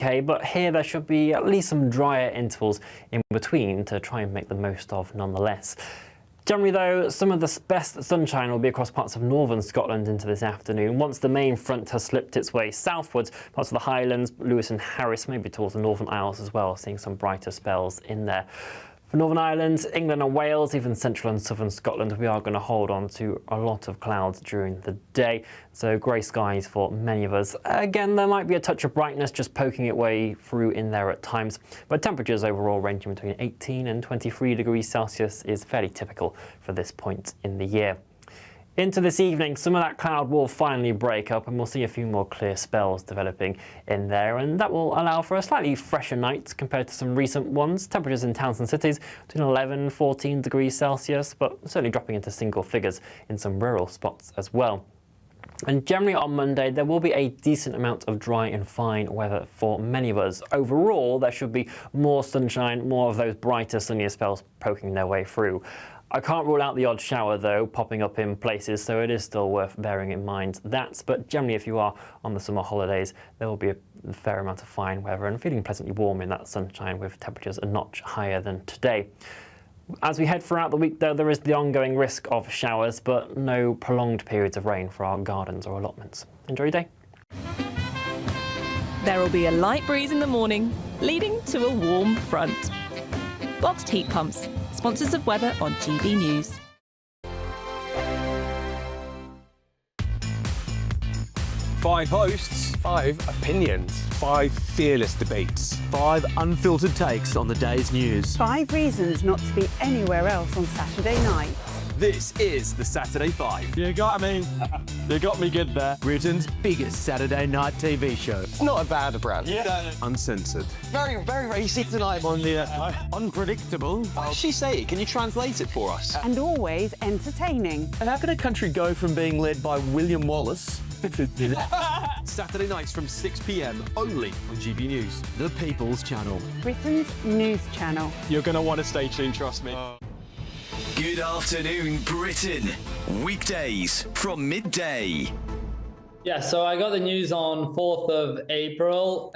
Okay, but here there should be at least some drier intervals in between to try and make the most of nonetheless. Generally though, some of the best sunshine will be across parts of northern Scotland into this afternoon. Once the main front has slipped its way southwards, parts of the Highlands, Lewis and Harris, maybe towards the Northern Isles as well, seeing some brighter spells in there. For Northern Ireland, England and Wales, even central and southern Scotland, we are going to hold on to a lot of clouds during the day. So grey skies for many of us. Again, there might be a touch of brightness just poking its way through in there at times. But temperatures overall ranging between 18 and 23 degrees Celsius is fairly typical for this point in the year. Into this evening, some of that cloud will finally break up and we'll see a few more clear spells developing in there, and that will allow for a slightly fresher night compared to some recent ones. Temperatures in towns and cities between 11 and 14 degrees Celsius, but certainly dropping into single figures in some rural spots as well. And generally on Monday, there will be a decent amount of dry and fine weather for many of us. Overall, there should be more sunshine, more of those brighter, sunnier spells poking their way through. I can't rule out the odd shower though, popping up in places, so it is still worth bearing in mind that. But generally, if you are on the summer holidays, there will be a fair amount of fine weather and feeling pleasantly warm in that sunshine with temperatures a notch higher than today. As we head throughout the week though, there is the ongoing risk of showers, but no prolonged periods of rain for our gardens or allotments. Enjoy your day. There will be a light breeze in the morning, leading to a warm front. Boxed heat pumps, sponsors of weather on GB News. Five hosts, 5 opinions, 5 fearless debates, 5 unfiltered takes on the day's news. 5 reasons not to be anywhere else on Saturday night. This is the Saturday 5. You got me good there. Britain's biggest Saturday night TV show. It's not a bad brand. Yeah. Uncensored. Very, very racy tonight. On the unpredictable. What does she say? Can you translate it for us? And always entertaining. And how can a country go from being led by William Wallace to Saturday nights from 6 p.m. only on GB News. the People's Channel? Britain's news channel. You're going to want to stay tuned, trust me. Good afternoon, Britain. Weekdays from midday. Yeah, so I got the news on 4th of April,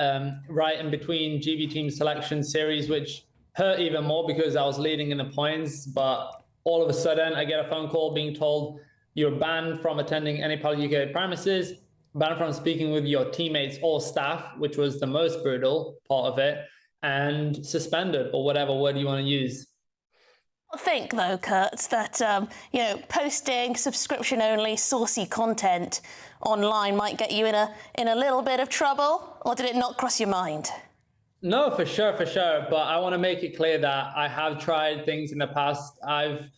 right in between GB Team Selection Series, which hurt even more because I was leading in the points. But all of a sudden, I get a phone call being told you're banned from attending any part of UK premises, banned from speaking with your teammates or staff, which was the most brutal part of it, and suspended, or whatever word you want to use. I think, though, Kurt, that posting subscription-only saucy content online might get you in a little bit of trouble, or did it not cross your mind? No, for sure. But I want to make it clear that I have tried things in the past. I've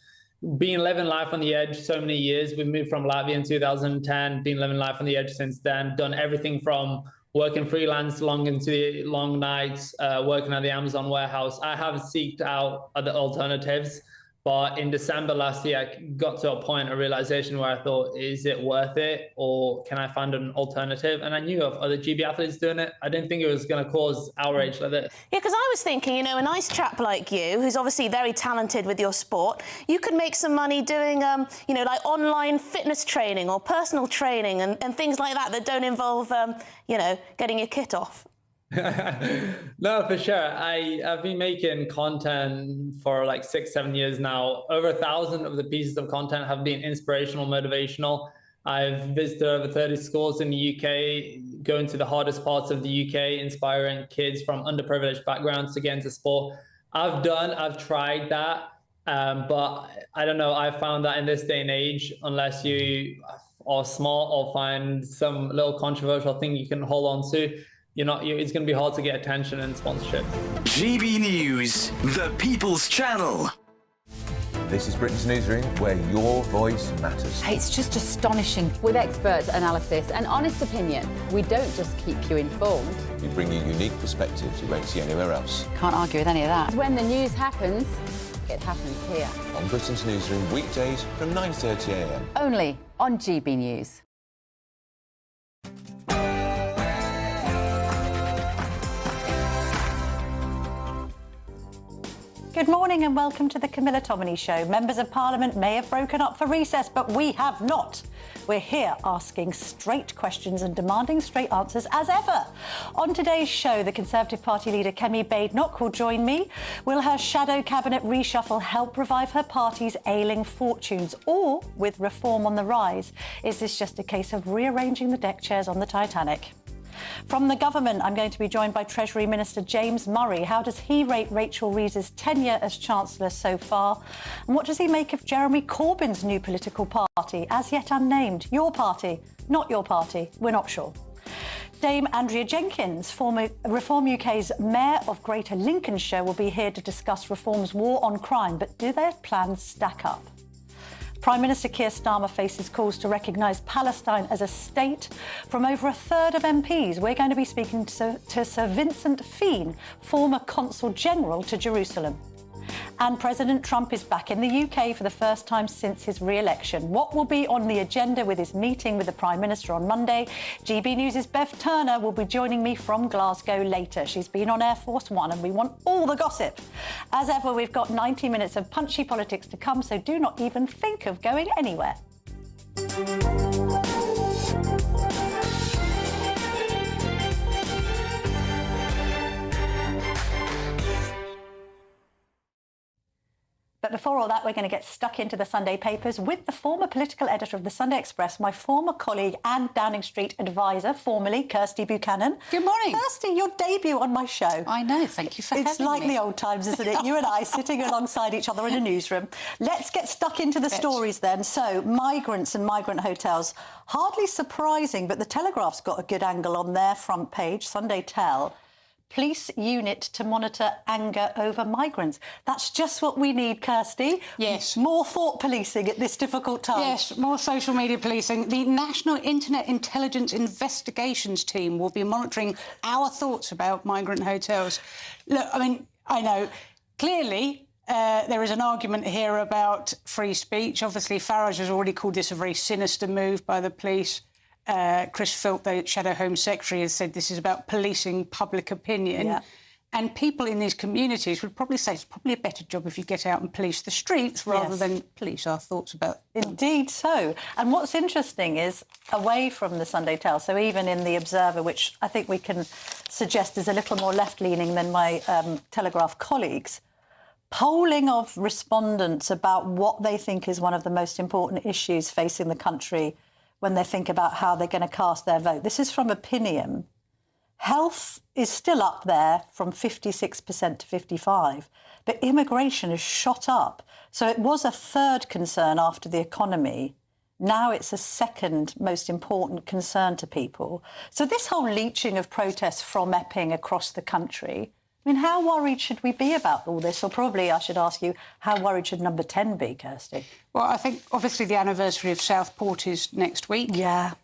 been living life on the edge so many years. We moved from Latvia in 2010, been living life on the edge since then, done everything from working freelance long into the long nights, working at the Amazon warehouse. I have seeked out other alternatives, but in December last year, I got to a point of realization where I thought, is it worth it, or can I find an alternative? And I knew of other GB athletes doing it. I didn't think it was going to cause outrage like this. Yeah, because I was thinking, a nice chap like you, who's obviously very talented with your sport, you could make some money doing, like online fitness training or personal training and things like that don't involve, getting your kit off. No, for sure. I've been making content for like 6-7 years now. Over 1,000 of the pieces of content have been inspirational, motivational. I've visited over 30 schools in the UK, going to the hardest parts of the UK, inspiring kids from underprivileged backgrounds to get into sport. I've tried that, but I don't know. I found that in this day and age, unless you are smart or find some little controversial thing you can hold on to, it's going to be hard to get attention and sponsorship. GB News, the People's Channel. This is Britain's Newsroom, where your voice matters. It's just astonishing. With expert analysis and honest opinion, we don't just keep you informed. We bring you unique perspectives you won't see anywhere else. Can't argue with any of that. When the news happens, it happens here. On Britain's Newsroom, weekdays from 9:30 a.m. Only on GB News. Good morning and welcome to the Camilla Tominey Show. Members of Parliament may have broken up for recess, but we have not. We're here asking straight questions and demanding straight answers as ever. On today's show, the Conservative Party leader Kemi Badenoch will join me. Will her shadow cabinet reshuffle help revive her party's ailing fortunes? Or, with reform on the rise, is this just a case of rearranging the deck chairs on the Titanic? From the government, I'm going to be joined by Treasury Minister James Murray. How does he rate Rachel Reeves' tenure as Chancellor so far? And what does he make of Jeremy Corbyn's new political party, as yet unnamed? Your party, not your party, we're not sure. Dame Andrea Jenkins, former Reform UK's Mayor of Greater Lincolnshire, will be here to discuss Reform's war on crime. But do their plans stack up? Prime Minister Keir Starmer faces calls to recognise Palestine as a state from over a third of MPs. We're going to be speaking to Sir Vincent Feen, former Consul General to Jerusalem. And President Trump is back in the UK for the first time since his re-election. What will be on the agenda with his meeting with the Prime Minister on Monday? GB News' Bev Turner will be joining me from Glasgow later. She's been on Air Force One and we want all the gossip. As ever, we've got 90 minutes of punchy politics to come, so do not even think of going anywhere. But before all that, we're going to get stuck into the Sunday papers with the former political editor of the Sunday Express, my former colleague and Downing Street advisor, formerly Kirsty Buchanan. Good morning. Kirsty, your debut on my show. I know, thank you for having me. It's like the old times, isn't it? You and I sitting alongside each other in a newsroom. Let's get stuck into the stories then. So, migrants and migrant hotels. Hardly surprising, but the Telegraph's got a good angle on their front page, Sunday Tell. Police unit to monitor anger over migrants. That's just what we need, Kirsty. Yes. More thought policing at this difficult time. Yes, more social media policing. The National Internet Intelligence Investigations Team will be monitoring our thoughts about migrant hotels. Look, I mean, I know, clearly there is an argument here about free speech. Obviously, Farage has already called this a very sinister move by the police. Chris Philp, the Shadow Home Secretary, has said this is about policing public opinion. Yeah. And people in these communities would probably say it's probably a better job if you get out and police the streets rather than police our thoughts about them. Indeed so. And what's interesting is, away from the Sunday Tell, so even in the Observer, which I think we can suggest is a little more left-leaning than my Telegraph colleagues, polling of respondents about what they think is one of the most important issues facing the country when they think about how they're going to cast their vote. This is from Opinion. Health is still up there from 56% to 55%, but immigration has shot up. So it was a third concern after the economy. Now it's a second most important concern to people. So this whole leeching of protests from Epping across the country, I mean, how worried should we be about all this? Or probably I should ask you, how worried should Number 10 be, Kirsty? Well, I think obviously the anniversary of Southport is next week. Yeah,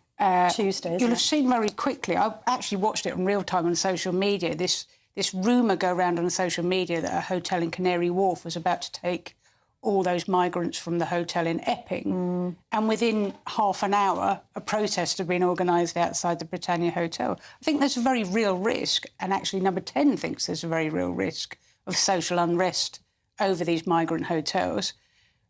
Tuesday, You'll have seen very quickly, I actually watched it in real time on social media, this rumour go around on social media that a hotel in Canary Wharf was about to take all those migrants from the hotel in Epping. And within half an hour, a protest had been organised outside the Britannia Hotel. I think there's a very real risk, and actually Number 10 thinks there's a very real risk of social unrest over these migrant hotels.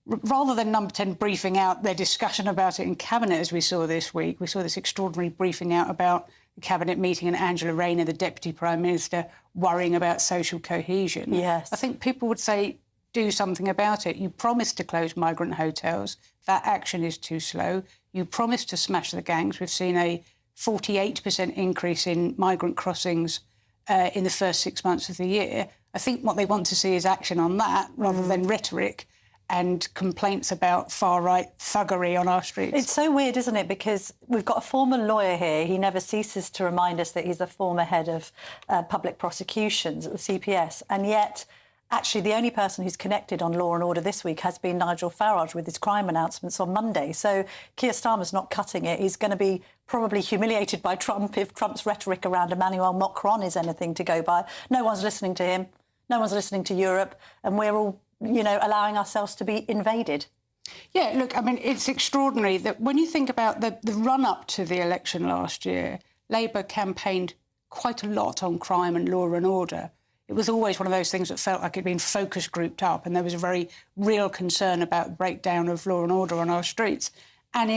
Rather than Number 10 briefing out their discussion about it in Cabinet, as we saw this week, we saw this extraordinary briefing out about the Cabinet meeting and Angela Rayner, the Deputy Prime Minister, worrying about social cohesion. Yes. I think people would say, do something about it. You promised to close migrant hotels. That action is too slow. You promised to smash the gangs. We've seen a 48% increase in migrant crossings in the first 6 months of the year. I think what they want to see is action on that rather than rhetoric and complaints about far-right thuggery on our streets. It's so weird, isn't it? Because we've got a former lawyer here. He never ceases to remind us that he's a former head of public prosecutions at the CPS, and yet actually, the only person who's connected on Law and Order this week has been Nigel Farage with his crime announcements on Monday. So Keir Starmer's not cutting it. He's going to be probably humiliated by Trump if Trump's rhetoric around Emmanuel Macron is anything to go by. No one's listening to him. No one's listening to Europe. And we're all, allowing ourselves to be invaded. Yeah, look, I mean, it's extraordinary that when you think about the run-up to the election last year, Labour campaigned quite a lot on crime and law and order. It it was always one of those things that felt like it'd been focus grouped up, and there was a very real concern about breakdown of law and order on our streets. And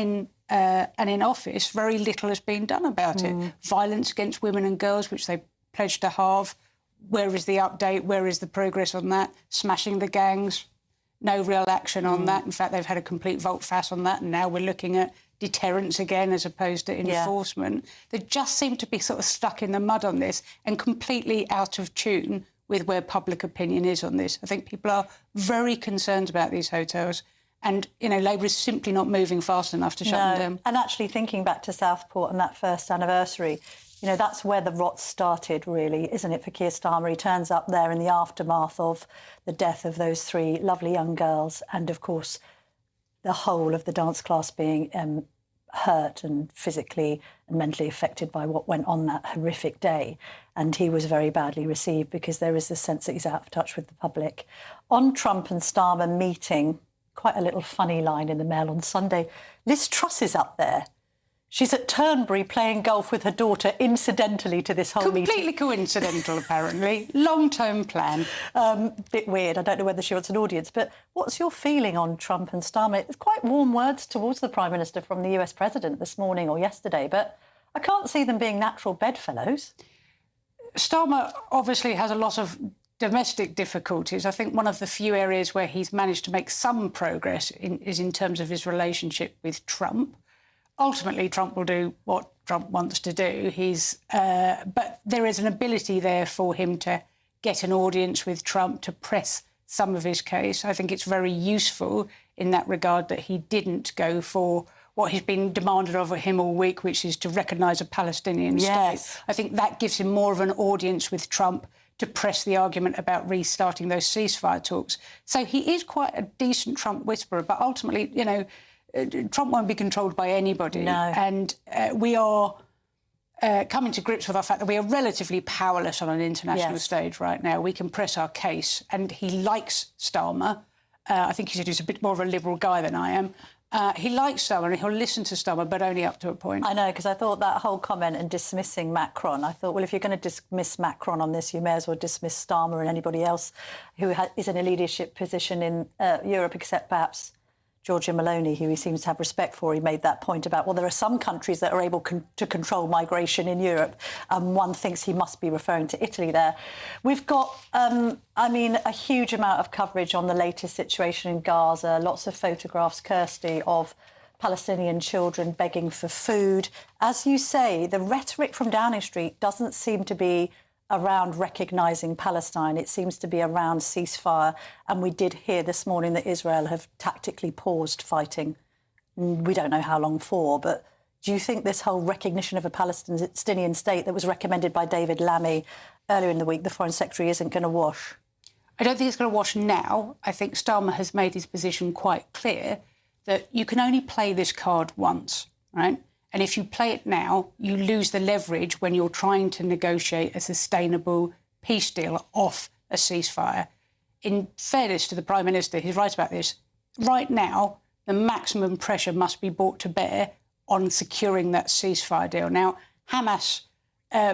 in office, very little has been done about it. Violence against women and girls, which they pledged to halve. Where is the update? Where is the progress on that? Smashing the gangs, no real action on that. In fact, they've had a complete volte-face on that, and now we're looking at deterrence again as opposed to enforcement. They just seem to be sort of stuck in the mud on this and completely out of tune with where public opinion is on this. I think people are very concerned about these hotels, and, you know, Labour is simply not moving fast enough to shut them down. And actually thinking back to Southport and that first anniversary, you know, that's where the rot started, really, isn't it, for Keir Starmer? He turns up there in the aftermath of the death of those 3 lovely young girls and, of course, the whole of the dance class being hurt and physically and mentally affected by what went on that horrific day. And he was very badly received because there is this sense that he's out of touch with the public. On Trump and Starmer meeting, quite a little funny line in the Mail on Sunday. Liz Truss is up there. She's at Turnberry playing golf with her daughter, incidentally to this whole meeting. Completely coincidental, apparently. Long-term plan. Bit weird. I don't know whether she wants an audience. But what's your feeling on Trump and Starmer? It's quite warm words towards the Prime Minister from the US President this morning or yesterday, but I can't see them being natural bedfellows. Starmer obviously has a lot of domestic difficulties. I think one of the few areas where he's managed to make some progress is in terms of his relationship with Trump. Ultimately, Trump will do what Trump wants to do. But there is an ability there for him to get an audience with Trump, to press some of his case. I think it's very useful in that regard that he didn't go for what has been demanded of him all week, which is to recognise a Palestinian state. I think that gives him more of an audience with Trump to press the argument about restarting those ceasefire talks. So he is quite a decent Trump whisperer, but ultimately, you know, Trump won't be controlled by anybody. No. And we are coming to grips with the fact that we are relatively powerless on an international stage right now. We can press our case, and he likes Starmer. I think he said he's a bit more of a liberal guy than I am. He likes Starmer and he'll listen to Starmer, but only up to a point. I know, because I thought that whole comment and dismissing Macron, I thought, well, if you're going to dismiss Macron on this, you may as well dismiss Starmer and anybody else who is in a leadership position in Europe, except perhaps Giorgia Meloni, who he seems to have respect for. He made that point about, well, there are some countries that are able to control migration in Europe. One thinks he must be referring to Italy there. We've got, a huge amount of coverage on the latest situation in Gaza, lots of photographs, Kirsty, of Palestinian children begging for food. As you say, the rhetoric from Downing Street doesn't seem to be around recognising Palestine. It seems to be around ceasefire. And we did hear this morning that Israel have tactically paused fighting. We don't know how long for, but do you think this whole recognition of a Palestinian state that was recommended by David Lammy earlier in the week, the Foreign Secretary, isn't going to wash? I don't think it's going to wash now. I think Starmer has made his position quite clear that you can only play this card once, right? And if you play it now, you lose the leverage when you're trying to negotiate a sustainable peace deal off a ceasefire. In fairness to the Prime Minister, he's right about this. Right now, the maximum pressure must be brought to bear on securing that ceasefire deal. Now, Hamas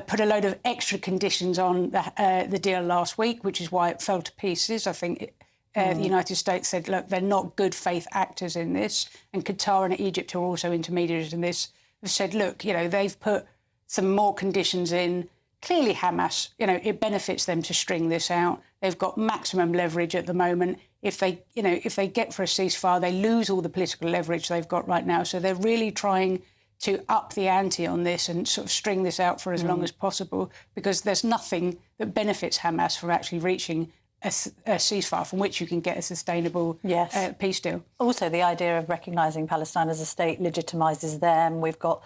put a load of extra conditions on the deal last week, which is why it fell to pieces. I think the United States said, look, they're not good faith actors in this. And Qatar and Egypt, who are also intermediaries in this, have said, look, you know, they've put some more conditions in. Clearly, Hamas, you know, it benefits them to string this out. They've got maximum leverage at the moment. If they get for a ceasefire, they lose all the political leverage they've got right now. So they're really trying to up the ante on this and sort of string this out for as long as possible, because there's nothing that benefits Hamas from actually reaching a ceasefire from which you can get a sustainable peace deal. Also, the idea of recognising Palestine as a state legitimises them. We've got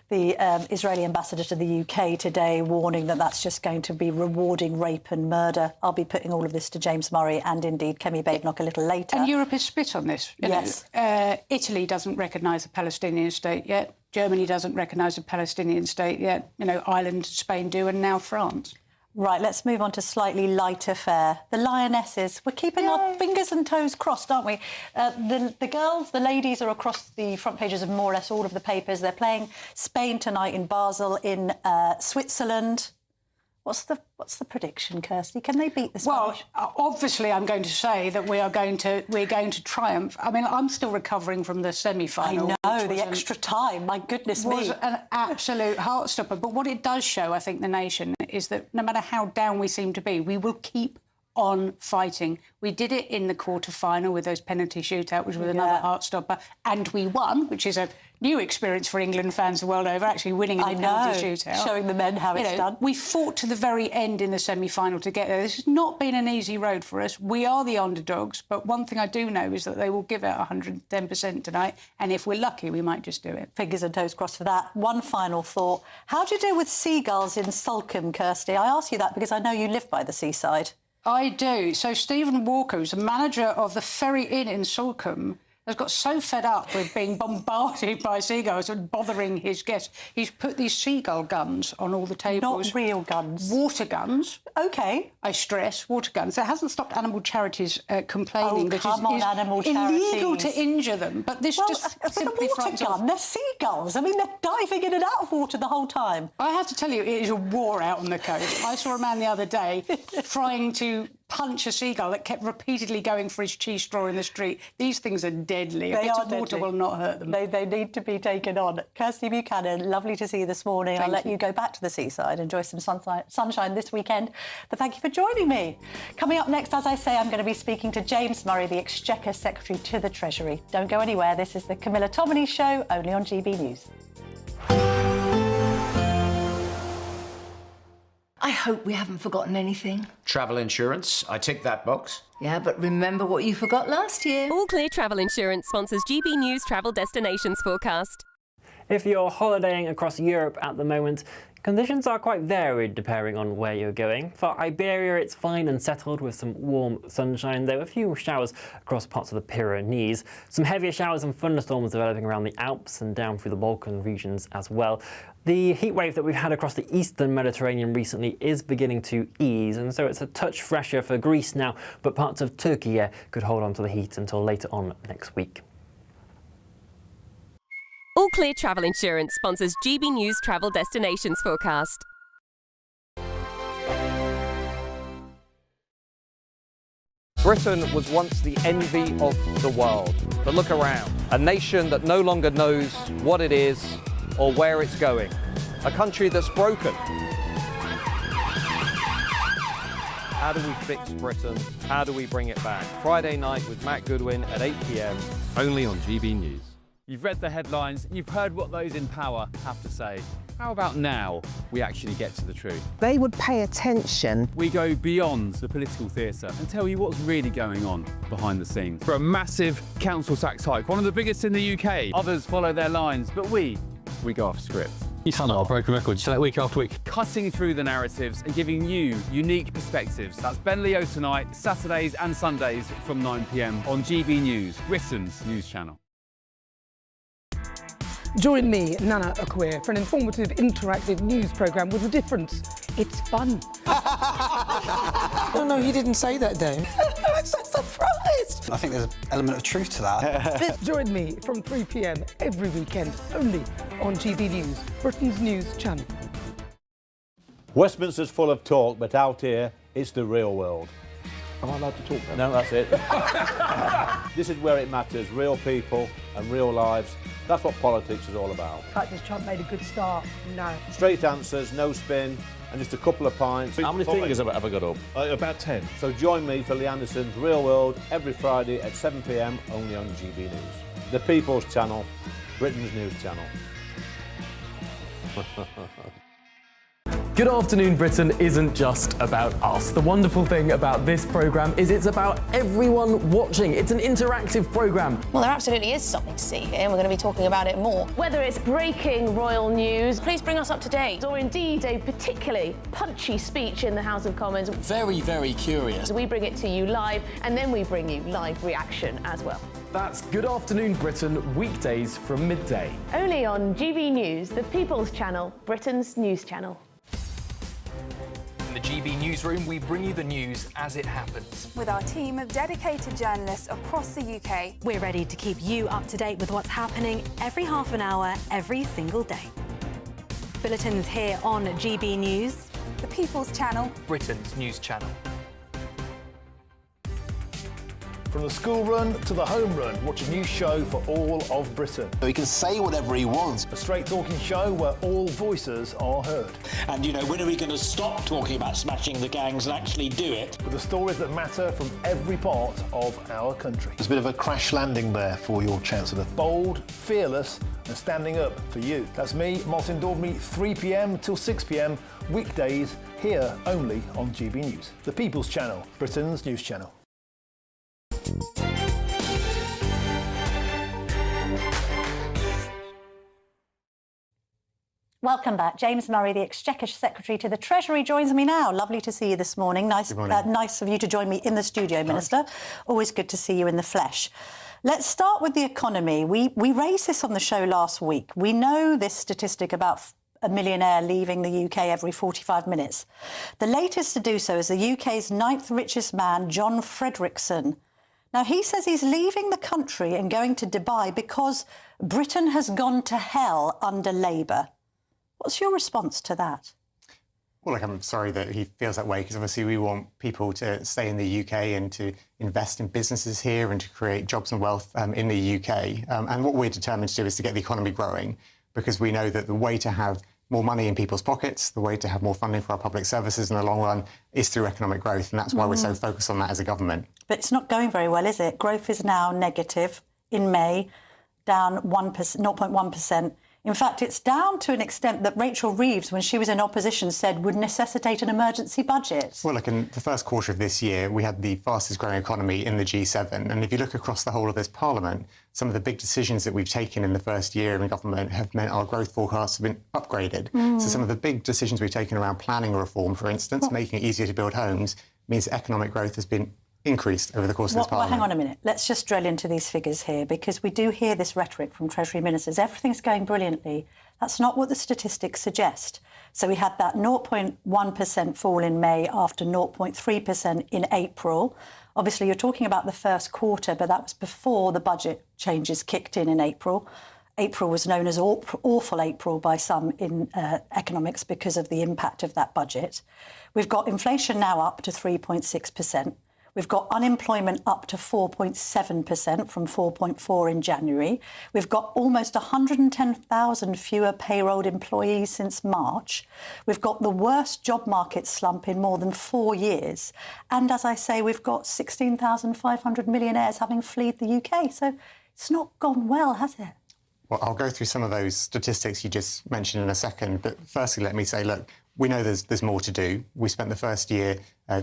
the Israeli ambassador to the UK today warning that that's just going to be rewarding rape and murder. I'll be putting all of this to James Murray and indeed Kemi Badenoch a little later. And Europe is split on this. Yes. Italy doesn't recognise a Palestinian state yet. Germany doesn't recognise a Palestinian state yet. You know, Ireland, Spain do, and now France. Right, let's move on to slightly lighter fare. The Lionesses. We're keeping our fingers and toes crossed, aren't we? The girls, the ladies, are across the front pages of more or less all of the papers. They're playing Spain tonight in Basel, in Switzerland. What's the prediction, Kirsty? Can they beat the Spanish? Well, obviously, I'm going to say that we're going to triumph. I mean, I'm still recovering from the semi-final. I know, the extra time. My goodness me. Was an absolute heart-stopper. But what it does show, I think, the nation, is that no matter how down we seem to be, we will keep on fighting. We did it in the quarter-final with those penalty shootout, which was another heart-stopper, and we won, which is a new experience for England fans the world over, actually winning in a penalty shootout. Showing the men how it's done. We fought to the very end in the semi-final to get there. This has not been an easy road for us. We are the underdogs, but one thing I do know is that they will give it 110% tonight, and if we're lucky, we might just do it. Fingers and toes crossed for that. One final thought. How do you deal with seagulls in Sulcombe, Kirsty? I ask you that because I know you live by the seaside. I do. So Stephen Walker, who's the manager of the Ferry Inn in Sulcombe, has got so fed up with being bombarded by seagulls and bothering his guests. He's put these seagull guns on all the tables. Not real guns. Water guns. OK. I stress, water guns. That hasn't stopped animal charities complaining. Oh, come on, animal charities. Illegal to injure them, but this just simply water gun, they're seagulls. I mean, they're diving in and out of water the whole time. I have to tell you, it is a war out on the coast. I saw a man the other day trying to punch a seagull that kept repeatedly going for his cheese straw in the street. These things are deadly. A bit of water will not hurt them. They need to be taken on. Kirsty Buchanan, lovely to see you this morning. I'll let you go back to the seaside, enjoy some sunshine this weekend. But thank you for joining me. Coming up next, as I say, I'm going to be speaking to James Murray, the Exchequer Secretary to the Treasury. Don't go anywhere. This is the Camilla Tominey Show, only on GB News. I hope we haven't forgotten anything. Travel insurance, I tick that box. Yeah, but remember what you forgot last year. All Clear Travel Insurance sponsors GB News Travel Destinations Forecast. If you're holidaying across Europe at the moment, conditions are quite varied depending on where you're going. For Iberia, it's fine and settled with some warm sunshine. There were a few showers across parts of the Pyrenees. Some heavier showers and thunderstorms developing around the Alps and down through the Balkan regions as well. The heat wave that we've had across the eastern Mediterranean recently is beginning to ease, and so it's a touch fresher for Greece now, but parts of Turkey could hold on to the heat until later on next week. All Clear Travel Insurance sponsors GB News Travel Destinations Forecast. Britain was once the envy of the world. But look around. A nation that no longer knows what it is or where it's going. A country that's broken. How do we fix Britain? How do we bring it back? Friday night with Matt Goodwin at 8 p.m. Only on GB News. You've read the headlines, you've heard what those in power have to say. How about now we actually get to the truth? They would pay attention. We go beyond the political theatre and tell you what's really going on behind the scenes. For a massive council tax hike, one of the biggest in the UK. Others follow their lines, but we go off script. You sound like a broken record, you say that week after week. Cutting through the narratives and giving you unique perspectives. That's Ben Leo tonight, Saturdays and Sundays from 9 p.m. on GB News, Britain's news channel. Join me, Nana Akwe, for an informative, interactive news programme with a difference. It's fun. No, he didn't say that, Dave. I'm so surprised. I think there's an element of truth to that. Join me from 3 p.m. every weekend, only on GB News, Britain's news channel. Westminster's full of talk, but out here, it's the real world. Am I allowed to talk then? No, that's it. This is where it matters, real people and real lives. That's what politics is all about. In fact, has Trump made a good start? No. Straight answers, no spin, and just a couple of pints. How many fingers have I got up? About 10. So join me for Lee Anderson's Real World every Friday at 7 p.m. only on GB News. The People's Channel, Britain's news channel. Good Afternoon Britain isn't just about us. The wonderful thing about this programme is it's about everyone watching. It's an interactive programme. Well, there absolutely is something to see here, and we're going to be talking about it more. Whether it's breaking royal news, please bring us up to date, or indeed a particularly punchy speech in the House of Commons. Very, very curious. We bring it to you live, and then we bring you live reaction as well. That's Good Afternoon Britain, weekdays from midday. Only on GB News, the People's Channel, Britain's news channel. In the GB Newsroom, we bring you the news as it happens. With our team of dedicated journalists across the UK. We're ready to keep you up to date with what's happening every half an hour, every single day. Bulletins here on GB News. the People's Channel, Britain's news channel. From the school run to the home run, watch a new show for all of Britain. He can say whatever he wants. A straight-talking show where all voices are heard. And, you know, when are we going to stop talking about smashing the gangs and actually do it? With the stories that matter from every part of our country. There's a bit of a crash landing there for your Chancellor. Bold, fearless and standing up for you. That's me, Martin Daubney, 3 p.m. till 6 p.m, weekdays, here only on GB News. The People's Channel, Britain's news channel. Welcome back. James Murray, the Exchequer Secretary to the Treasury, joins me now. Lovely to see you this morning. Nice of you to join me in the studio, Minister. Always good to see you in the flesh. Let's start with the economy. We raised this on the show last week. We know this statistic about a millionaire leaving the UK every 45 minutes. The latest to do so is the UK's 9th richest man, John Fredrickson. Now, he says he's leaving the country and going to Dubai because Britain has gone to hell under Labour. What's your response to that? Well, look, I'm sorry that he feels that way, because obviously we want people to stay in the UK and to invest in businesses here and to create jobs and wealth in the UK. And what we're determined to do is to get the economy growing, because we know that the way to have more money in people's pockets, the way to have more funding for our public services in the long run is through economic growth. And that's why we're so focused on that as a government. But it's not going very well, is it? Growth is now negative in May, down 0.1%. In fact, it's down to an extent that Rachel Reeves, when she was in opposition, said would necessitate an emergency budget. Well, look, in the first quarter of this year, we had the fastest growing economy in the G7. And if you look across the whole of this parliament, some of the big decisions that we've taken in the first year in government have meant our growth forecasts have been upgraded. So some of the big decisions we've taken around planning reform, for instance, making it easier to build homes, means economic growth has been increased over the course of this parliament. Well, hang on a minute. Let's just drill into these figures here, because we do hear this rhetoric from Treasury ministers. Everything's going brilliantly. That's not what the statistics suggest. So we had that 0.1% fall in May after 0.3% in April. Obviously, you're talking about the first quarter, but that was before the budget changes kicked in April. April was known as awful April by some in economics because of the impact of that budget. We've got inflation now up to 3.6%. We've got unemployment up to 4.7% from 4.4% in January. We've got almost 110,000 fewer payrolled employees since March. We've got the worst job market slump in more than 4 years. And as I say, we've got 16,500 millionaires having fled the UK. So it's not gone well, has it? Well, I'll go through some of those statistics you just mentioned in a second. But firstly, let me say, look, we know there's more to do. We spent the first year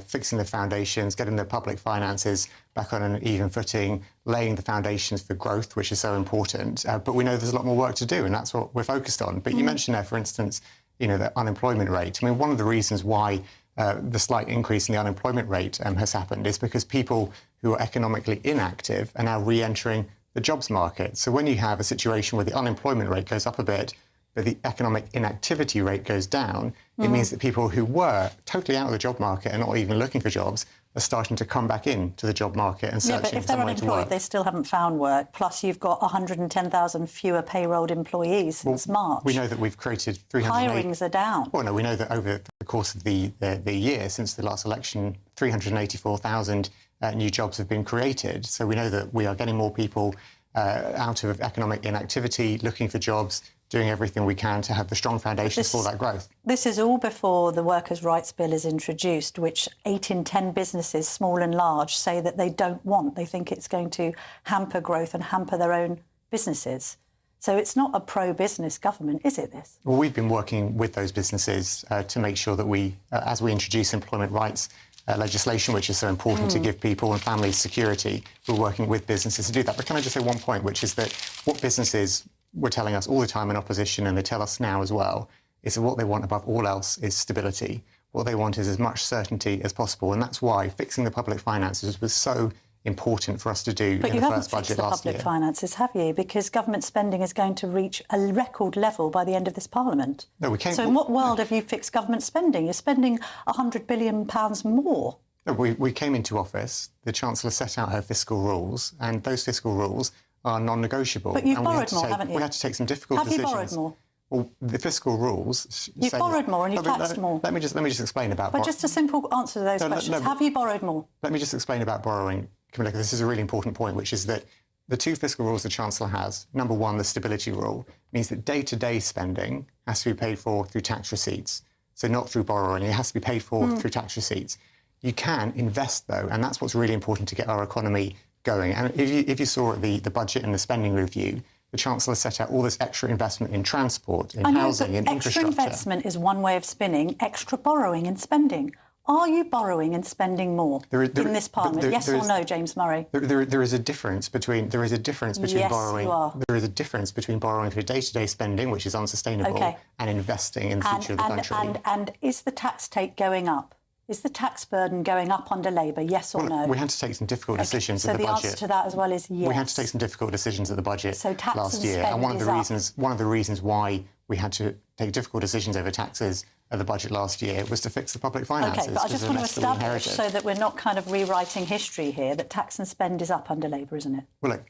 fixing the foundations, getting the public finances back on an even footing, laying the foundations for growth, which is so important. But we know there's a lot more work to do, and that's what we're focused on. But you mentioned there, for instance, you know, the unemployment rate. I mean, one of the reasons why the slight increase in the unemployment rate has happened is because people who are economically inactive are now re-entering the jobs market. So when you have a situation where the unemployment rate goes up a bit, but the economic inactivity rate goes down, it means that people who were totally out of the job market and not even looking for jobs are starting to come back into the job market and searching for somewhere to work. But if they're unemployed, they still haven't found work. Plus, you've got 110,000 fewer payrolled employees since March. We know that we've created 380... Hirings are down. Well, no, we know that over the course of the year, since the last election, 384,000 new jobs have been created. So we know that we are getting more people out of economic inactivity, looking for jobs, doing everything we can to have the strong foundations for that growth. This is all before the Workers' Rights Bill is introduced, which 8 in 10 businesses, small and large, say that they don't want. They think it's going to hamper growth and hamper their own businesses. So it's not a pro-business government, is it, this? Well, we've been working with those businesses to make sure that we, as we introduce employment rights legislation, which is so important to give people and families security, we're working with businesses to do that. But can I just say one point, which is that what businesses were telling us all the time in opposition, and they tell us now as well, is that what they want above all else is stability. What they want is as much certainty as possible, and that's why fixing the public finances was so important for us to do in the first budget last year. But you haven't fixed the public finances, have you? Because government spending is going to reach a record level by the end of this Parliament. No, we can't. So in what world have you fixed government spending? You're spending £100 billion more. No, we came into office, the Chancellor set out her fiscal rules, and those fiscal rules are non-negotiable. But you've borrowed more, haven't you? We had to take some difficult decisions. Have you borrowed more? Well, the fiscal rules. You've borrowed more and you've taxed more. Let me just explain about. But just a simple answer to those questions. Have you borrowed more? Let me just explain about borrowing, Camilla, because this is a really important point, which is that the two fiscal rules the Chancellor has. Number one, the stability rule, means that day-to-day spending has to be paid for through tax receipts. So not through borrowing. It has to be paid for through tax receipts. You can invest, though, and that's what's really important to get our economy going. And if you saw the budget and the spending review, the Chancellor set out all this extra investment in transport, in housing, in infrastructure. Extra investment is one way of spinning, extra borrowing and spending. Are you borrowing and spending more in this Parliament? Yes or no, James Murray? There is a difference between yes, borrowing. You are. There is a difference between borrowing for day-to-day spending, which is unsustainable, and investing in the future of the country. And is the tax take going up? Is the tax burden going up under Labour, yes or no? We had to take some difficult decisions at the budget. So the answer to that as well is yes. We had to take some difficult decisions at the budget last year. And one of the reasons why we had to take difficult decisions over taxes at the budget last year was to fix the public finances. OK, but I just want to establish, so that we're not kind of rewriting history here, that tax and spend is up under Labour, isn't it? Well, look,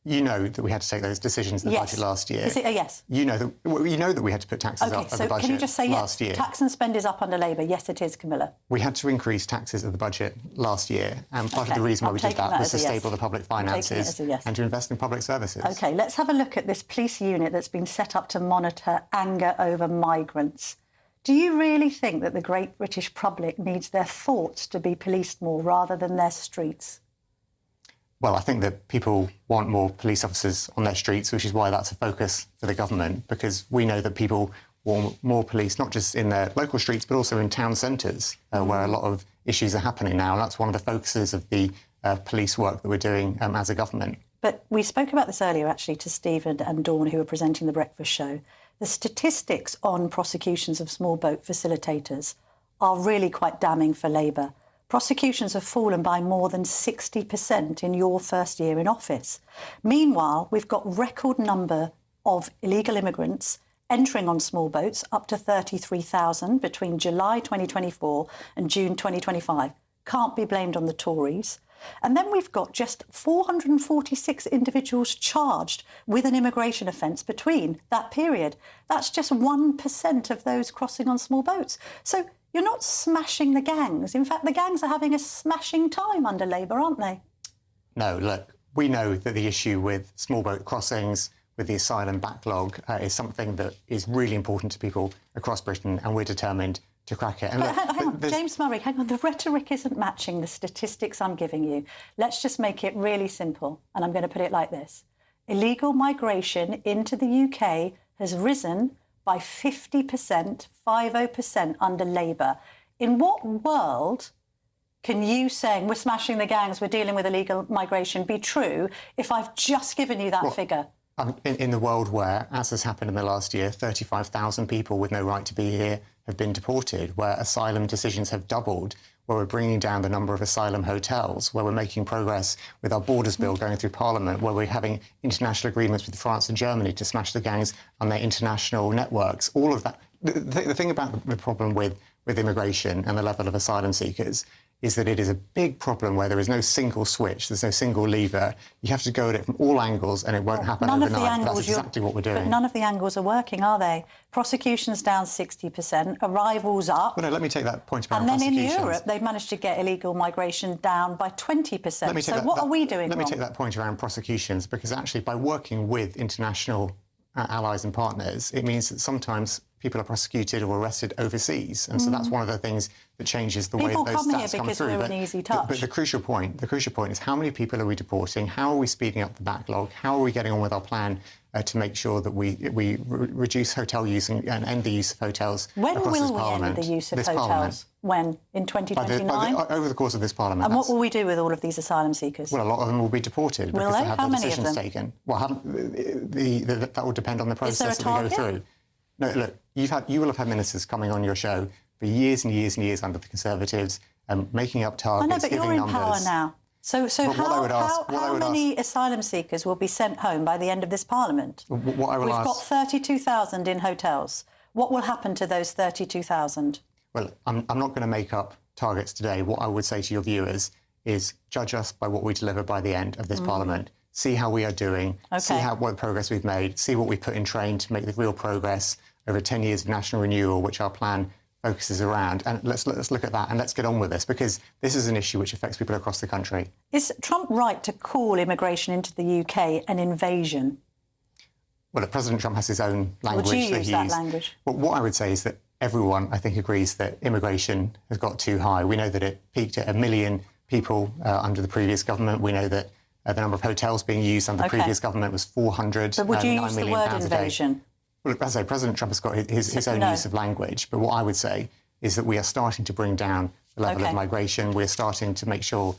you know that we had to take those decisions in the budget last year. Is it a yes? You know that we had to put taxes up at the budget can you just say last yes? year. Tax and spend is up under Labour. Yes, it is, Camilla. We had to increase taxes at the budget last year, and part of the reason why we did that was to stable the public finances and to invest in public services. OK, let's have a look at this police unit that's been set up to monitor anger over migrants. Do you really think that the great British public needs their thoughts to be policed more rather than their streets? Well, I think that people want more police officers on their streets, which is why that's a focus for the government, because we know that people want more police, not just in their local streets, but also in town centres, where a lot of issues are happening now. And that's one of the focuses of the police work that we're doing as a government. But we spoke about this earlier, actually, to Stephen and Dawn, who were presenting the breakfast show. The statistics on prosecutions of small boat facilitators are really quite damning for Labour. Prosecutions have fallen by more than 60% in your first year in office. Meanwhile, we've got record number of illegal immigrants entering on small boats, up to 33,000 between July 2024 and June 2025. Can't be blamed on the Tories. And then we've got just 446 individuals charged with an immigration offence between that period. That's just 1% of those crossing on small boats. So you're not smashing the gangs. In fact, the gangs are having a smashing time under Labour, aren't they? No, look, we know that the issue with small boat crossings, with the asylum backlog, is something that is really important to people across Britain, and we're determined to crack it. And but look, hang on, James Murray, hang on. The rhetoric isn't matching the statistics I'm giving you. Let's just make it really simple, and I'm going to put it like this. Illegal migration into the UK has risen by 50%, 50% under Labour. In what world can you saying we're smashing the gangs, we're dealing with illegal migration be true if I've just given you that figure? In the world where, as has happened in the last year, 35,000 people with no right to be here have been deported, where asylum decisions have doubled, where we're bringing down the number of asylum hotels, where we're making progress with our Borders Bill going through Parliament, where we're having international agreements with France and Germany to smash the gangs on their international networks. All of that. The thing about the problem with immigration and the level of asylum seekers is that it is a big problem where there is no single switch, there's no single lever. You have to go at it from all angles and it won't happen overnight. That's exactly what we're doing. But none of the angles are working, are they? Prosecutions down 60%, arrivals up. Well, no, let me take that point about prosecutions. And then in Europe, they've managed to get illegal migration down by 20%. So what are we doing wrong? Let me take that point around prosecutions, because actually by working with international allies and partners, it means that sometimes people are prosecuted or arrested overseas, and so that's one of the things that changes the way that those stats come through. We're an easy touch. But the crucial point is how many people are we deporting? How are we speeding up the backlog? How are we getting on with our plan to make sure that we reduce hotel use and end the use of hotels across this Parliament? When will we end the use of hotels? When? In 2029? Over the course of this Parliament. And what will we do with all of these asylum seekers? Well, a lot of them will be deported because they have their decisions taken. Well, that will depend on the process that we go through. No, look, you will have had ministers coming on your show for years and years and years under the Conservatives, making up targets, giving numbers. I know, but you're in power now. So how many asylum seekers will be sent home by the end of this Parliament? We've got 32,000 in hotels. What will happen to those 32,000? Well, I'm not going to make up targets today. What I would say to your viewers is judge us by what we deliver by the end of this Parliament. See how we are doing, see what progress we've made, see what we've put in train to make the real progress over 10 years of national renewal, which our plan focuses around. And let's look at that and let's get on with this, because this is an issue which affects people across the country. Is Trump right to call immigration into the UK an invasion? Well, President Trump has his own language Would you that use he that used. language? But what I would say is that everyone, I think, agrees that immigration has got too high. We know that it peaked at 1 million people under the previous government. We know that the number of hotels being used under the previous government was 400. But would you 9 use the million word pounds a day. invasion? Well, as I say, President Trump has got his own use of language. But what I would say is that we are starting to bring down the level of migration. We're starting to make sure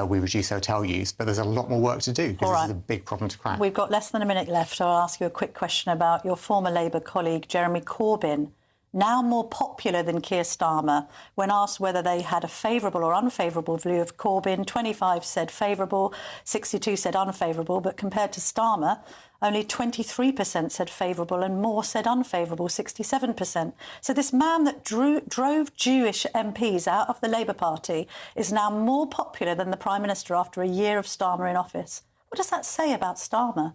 we reduce hotel use. But there's a lot more work to do, because this is a big problem to crack. We've got less than a minute left, so I'll ask you a quick question about your former Labour colleague, Jeremy Corbyn, now more popular than Keir Starmer. When asked whether they had a favourable or unfavourable view of Corbyn, 25 said favourable, 62 said unfavourable, but compared to Starmer, only 23% said favourable and more said unfavourable, 67%. So this man that drove Jewish MPs out of the Labour Party is now more popular than the Prime Minister after a year of Starmer in office. What does that say about Starmer?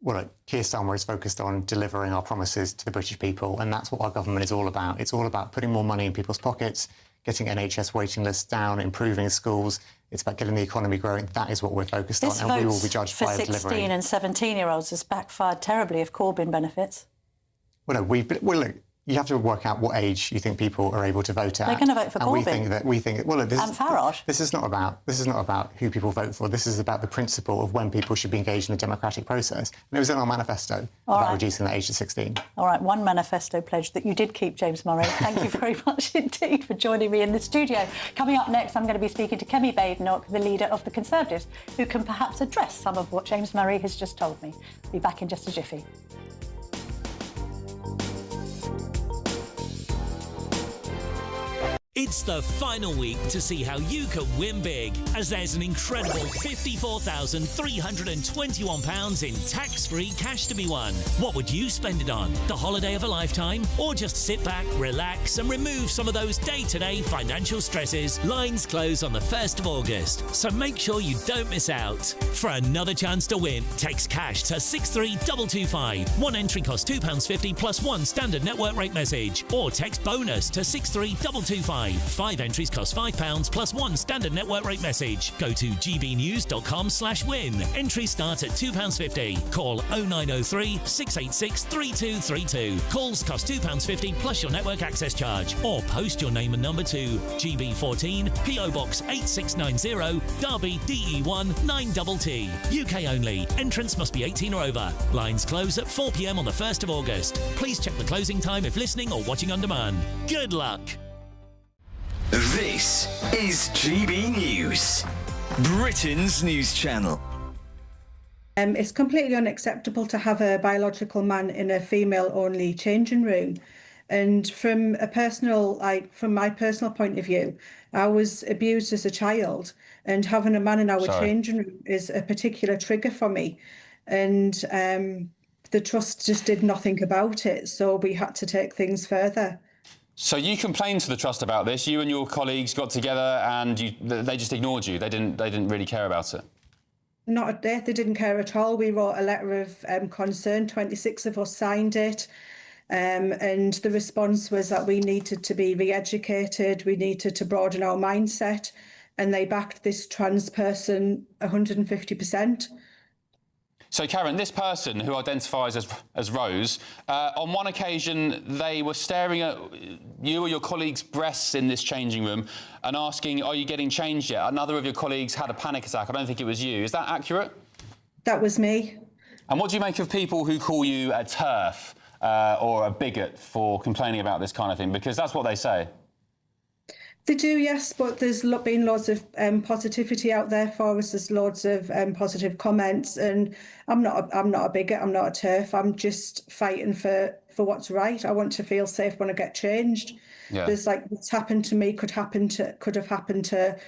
Well, look, Keir Starmer is focused on delivering our promises to the British people, and that's what our government is all about. It's all about putting more money in people's pockets, getting NHS waiting lists down, improving schools. It's about getting the economy growing. That is what we're focused on, and we will be judged by delivering. For 16 and 17-year-olds has backfired terribly if Corbyn benefits. Well, no, look, you have to work out what age you think people are able to vote at. They're going to vote for Corbyn. And we think well, look, and Farage. This is not about who people vote for. This is about the principle of when people should be engaged in the democratic process. And it was in our manifesto about reducing that age to 16. All right, one manifesto pledge that you did keep, James Murray. Thank you very much indeed for joining me in the studio. Coming up next, I'm going to be speaking to Kemi Badenoch, the leader of the Conservatives, who can perhaps address some of what James Murray has just told me. Be back in just a jiffy. It's the final week to see how you can win big, as there's an incredible £54,321 in tax-free cash to be won. What would you spend it on? The holiday of a lifetime? Or just sit back, relax and remove some of those day-to-day financial stresses? Lines close on the 1st of August, so make sure you don't miss out. For another chance to win, text cash to 63225. One entry costs £2.50 plus one standard network rate message. Or text bonus to 63225. 5 entries cost £5 plus one standard network rate message. Go to gbnews.com/win. Entries start at £2.50. Call 0903 686 3232. Calls cost £2.50 plus your network access charge. Or post your name and number to GB14 PO Box 8690 Derby DE1 9TT. UK only. Entrance must be 18 or over. Lines close at 4 p.m. on the 1st of August. Please check the closing time if listening or watching on demand. Good luck. This is GB News, Britain's news channel. It's completely unacceptable to have a biological man in a female-only changing room. And from my personal point of view, I was abused as a child, and having a man in our changing room is a particular trigger for me. And the Trust just did nothing about it, so we had to take things further. So you complained to the Trust about this. You and your colleagues got together, and they just ignored you. They didn't really care about it. Not a day. They didn't care at all. We wrote a letter of concern. 26 of us signed it, and the response was that we needed to be re-educated. We needed to broaden our mindset, and they backed this trans person 150%. So, Karen, this person who identifies as Rose, on one occasion they were staring at you or your colleagues' breasts in this changing room and asking, are you getting changed yet? Another of your colleagues had a panic attack. I don't think it was you. Is that accurate? That was me. And what do you make of people who call you a TERF or a bigot for complaining about this kind of thing? Because that's what they say. They do, yes, but there's been loads of positivity out there for us. There's loads of positive comments, and I'm not a bigot. I'm not a TERF. I'm just fighting for what's right. I want to feel safe when I get changed. Yeah. There's what's happened to me could have happened to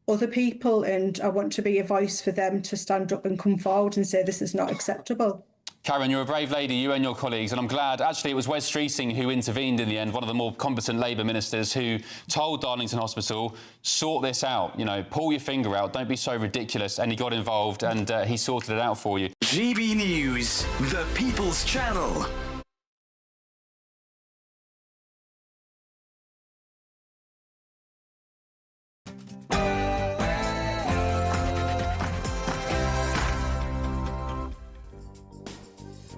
other people, and I want to be a voice for them to stand up and come forward and say this is not acceptable. Karen, you're a brave lady, you and your colleagues, and I'm glad, actually, it was Wes Streeting who intervened in the end, one of the more competent Labour ministers, who told Darlington Hospital, sort this out, pull your finger out, don't be so ridiculous, and he got involved and he sorted it out for you. GB News, the People's Channel.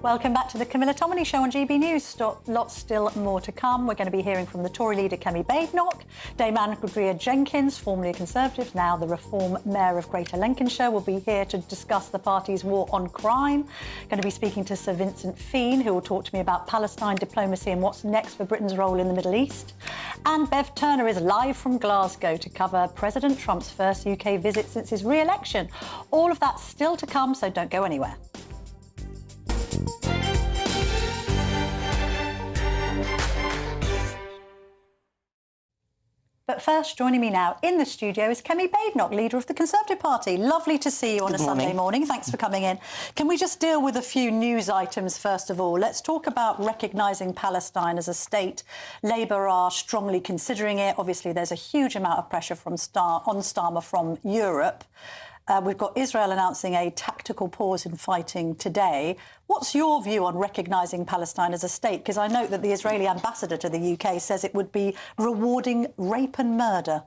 Welcome back to the Camilla Tominey Show on GB News. Lots still more to come. We're going to be hearing from the Tory leader Kemi Badenoch, Dame Andrea Jenkins, formerly a Conservative, now the Reform Mayor of Greater Lincolnshire, will be here to discuss the party's war on crime. Going to be speaking to Sir Vincent Feen, who will talk to me about Palestine diplomacy and what's next for Britain's role in the Middle East. And Bev Turner is live from Glasgow to cover President Trump's first UK visit since his re-election. All of that's still to come, so don't go anywhere. But first, joining me now in the studio is Kemi Badenoch, leader of the Conservative Party. Lovely to see you on a Sunday morning. Thanks for coming in. Can we just deal with a few news items first of all? Let's talk about recognising Palestine as a state. Labour are strongly considering it. Obviously, there's a huge amount of pressure on Starmer from Europe. We've got Israel announcing a tactical pause in fighting today. What's your view on recognising Palestine as a state? Because I note that the Israeli ambassador to the UK says it would be rewarding rape and murder.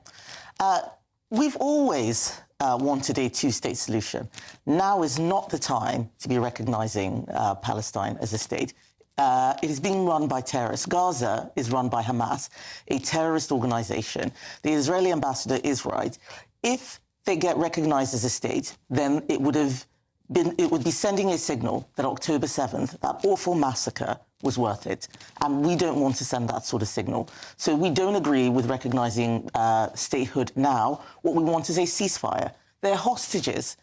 We've always wanted a two-state solution. Now is not the time to be recognising Palestine as a state. It is being run by terrorists. Gaza is run by Hamas, a terrorist organisation. The Israeli ambassador is right. If they get recognised as a state, then it would be sending a signal that October 7th, that awful massacre, was worth it. And we don't want to send that sort of signal. So we don't agree with recognising statehood now. What we want is a ceasefire. They're hostages,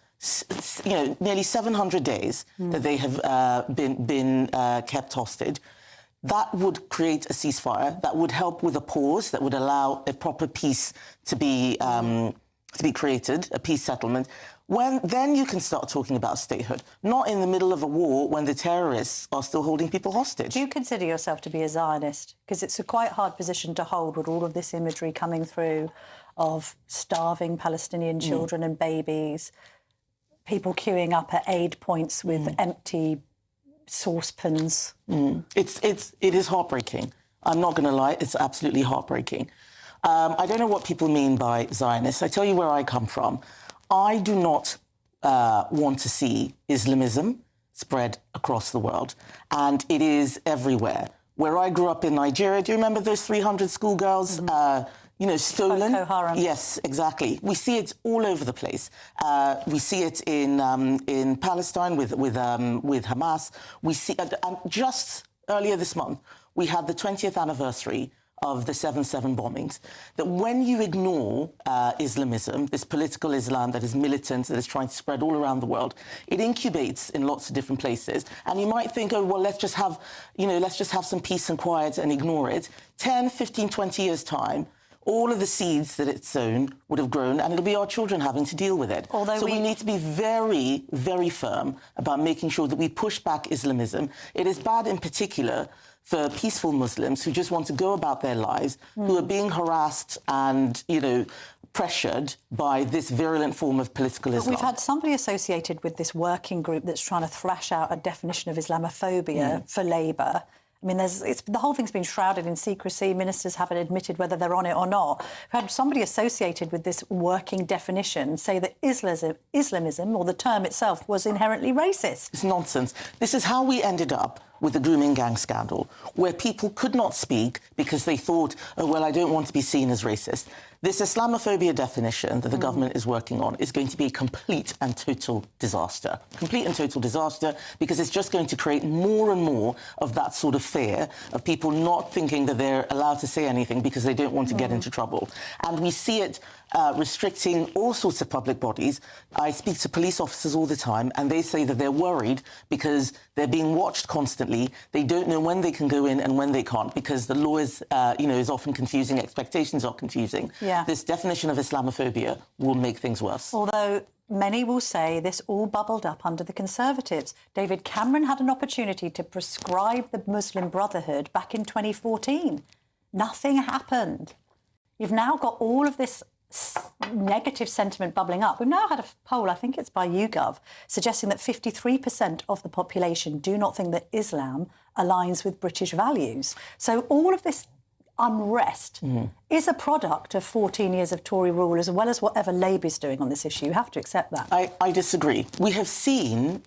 nearly 700 days that they have been kept hostage. That would create a ceasefire. That would help with a pause. That would allow a proper peace to be created, a peace settlement. Then you can start talking about statehood, not in the middle of a war when the terrorists are still holding people hostage. Do you consider yourself to be a Zionist? Because it's a quite hard position to hold with all of this imagery coming through of starving Palestinian children and babies, people queuing up at aid points with empty saucepans. It is heartbreaking. I'm not going to lie, it's absolutely heartbreaking. I don't know what people mean by Zionists. I tell you where I come from. I do not want to see Islamism spread across the world, and it is everywhere. Where I grew up in Nigeria, do you remember those 300 schoolgirls, stolen? Boko Haram. Yes, exactly. We see it all over the place. We see it in Palestine with Hamas. We see, and just earlier this month, we had the 20th anniversary of the 7/7 bombings, that when you ignore Islamism, this political Islam that is militant, that is trying to spread all around the world, it incubates in lots of different places. And you might think, oh, well, let's just have some peace and quiet and ignore it. 10, 15, 20 years' time, all of the seeds that it's sown would have grown, and it'll be our children having to deal with it. So we need to be very, very firm about making sure that we push back Islamism. It is bad in particular for peaceful Muslims who just want to go about their lives, who are being harassed and, pressured by this virulent form of political Islam. We've had somebody associated with this working group that's trying to thrash out a definition of Islamophobia for Labour. I mean, the whole thing's been shrouded in secrecy. Ministers haven't admitted whether they're on it or not. We've had somebody associated with this working definition say that Islamism, or the term itself, was inherently racist. It's nonsense. This is how we ended up with the grooming gang scandal, where people could not speak because they thought, oh, well, I don't want to be seen as racist. This Islamophobia definition that the government is working on is going to be a complete and total disaster. Complete and total disaster, because it's just going to create more and more of that sort of fear of people not thinking that they're allowed to say anything because they don't want to get into trouble. And we see it restricting all sorts of public bodies. I speak to police officers all the time, and they say that they're worried because they're being watched constantly. They don't know when they can go in and when they can't, because the law is, is often confusing. Expectations are confusing. Yeah. This definition of Islamophobia will make things worse. Although many will say this all bubbled up under the Conservatives. David Cameron had an opportunity to prescribe the Muslim Brotherhood back in 2014. Nothing happened. You've now got all of this negative sentiment bubbling up. We've now had a poll, I think it's by YouGov, suggesting that 53% of the population do not think that Islam aligns with British values. So all of this unrest is a product of 14 years of Tory rule, as well as whatever Labour's doing on this issue. You have to accept that. I disagree. We have seen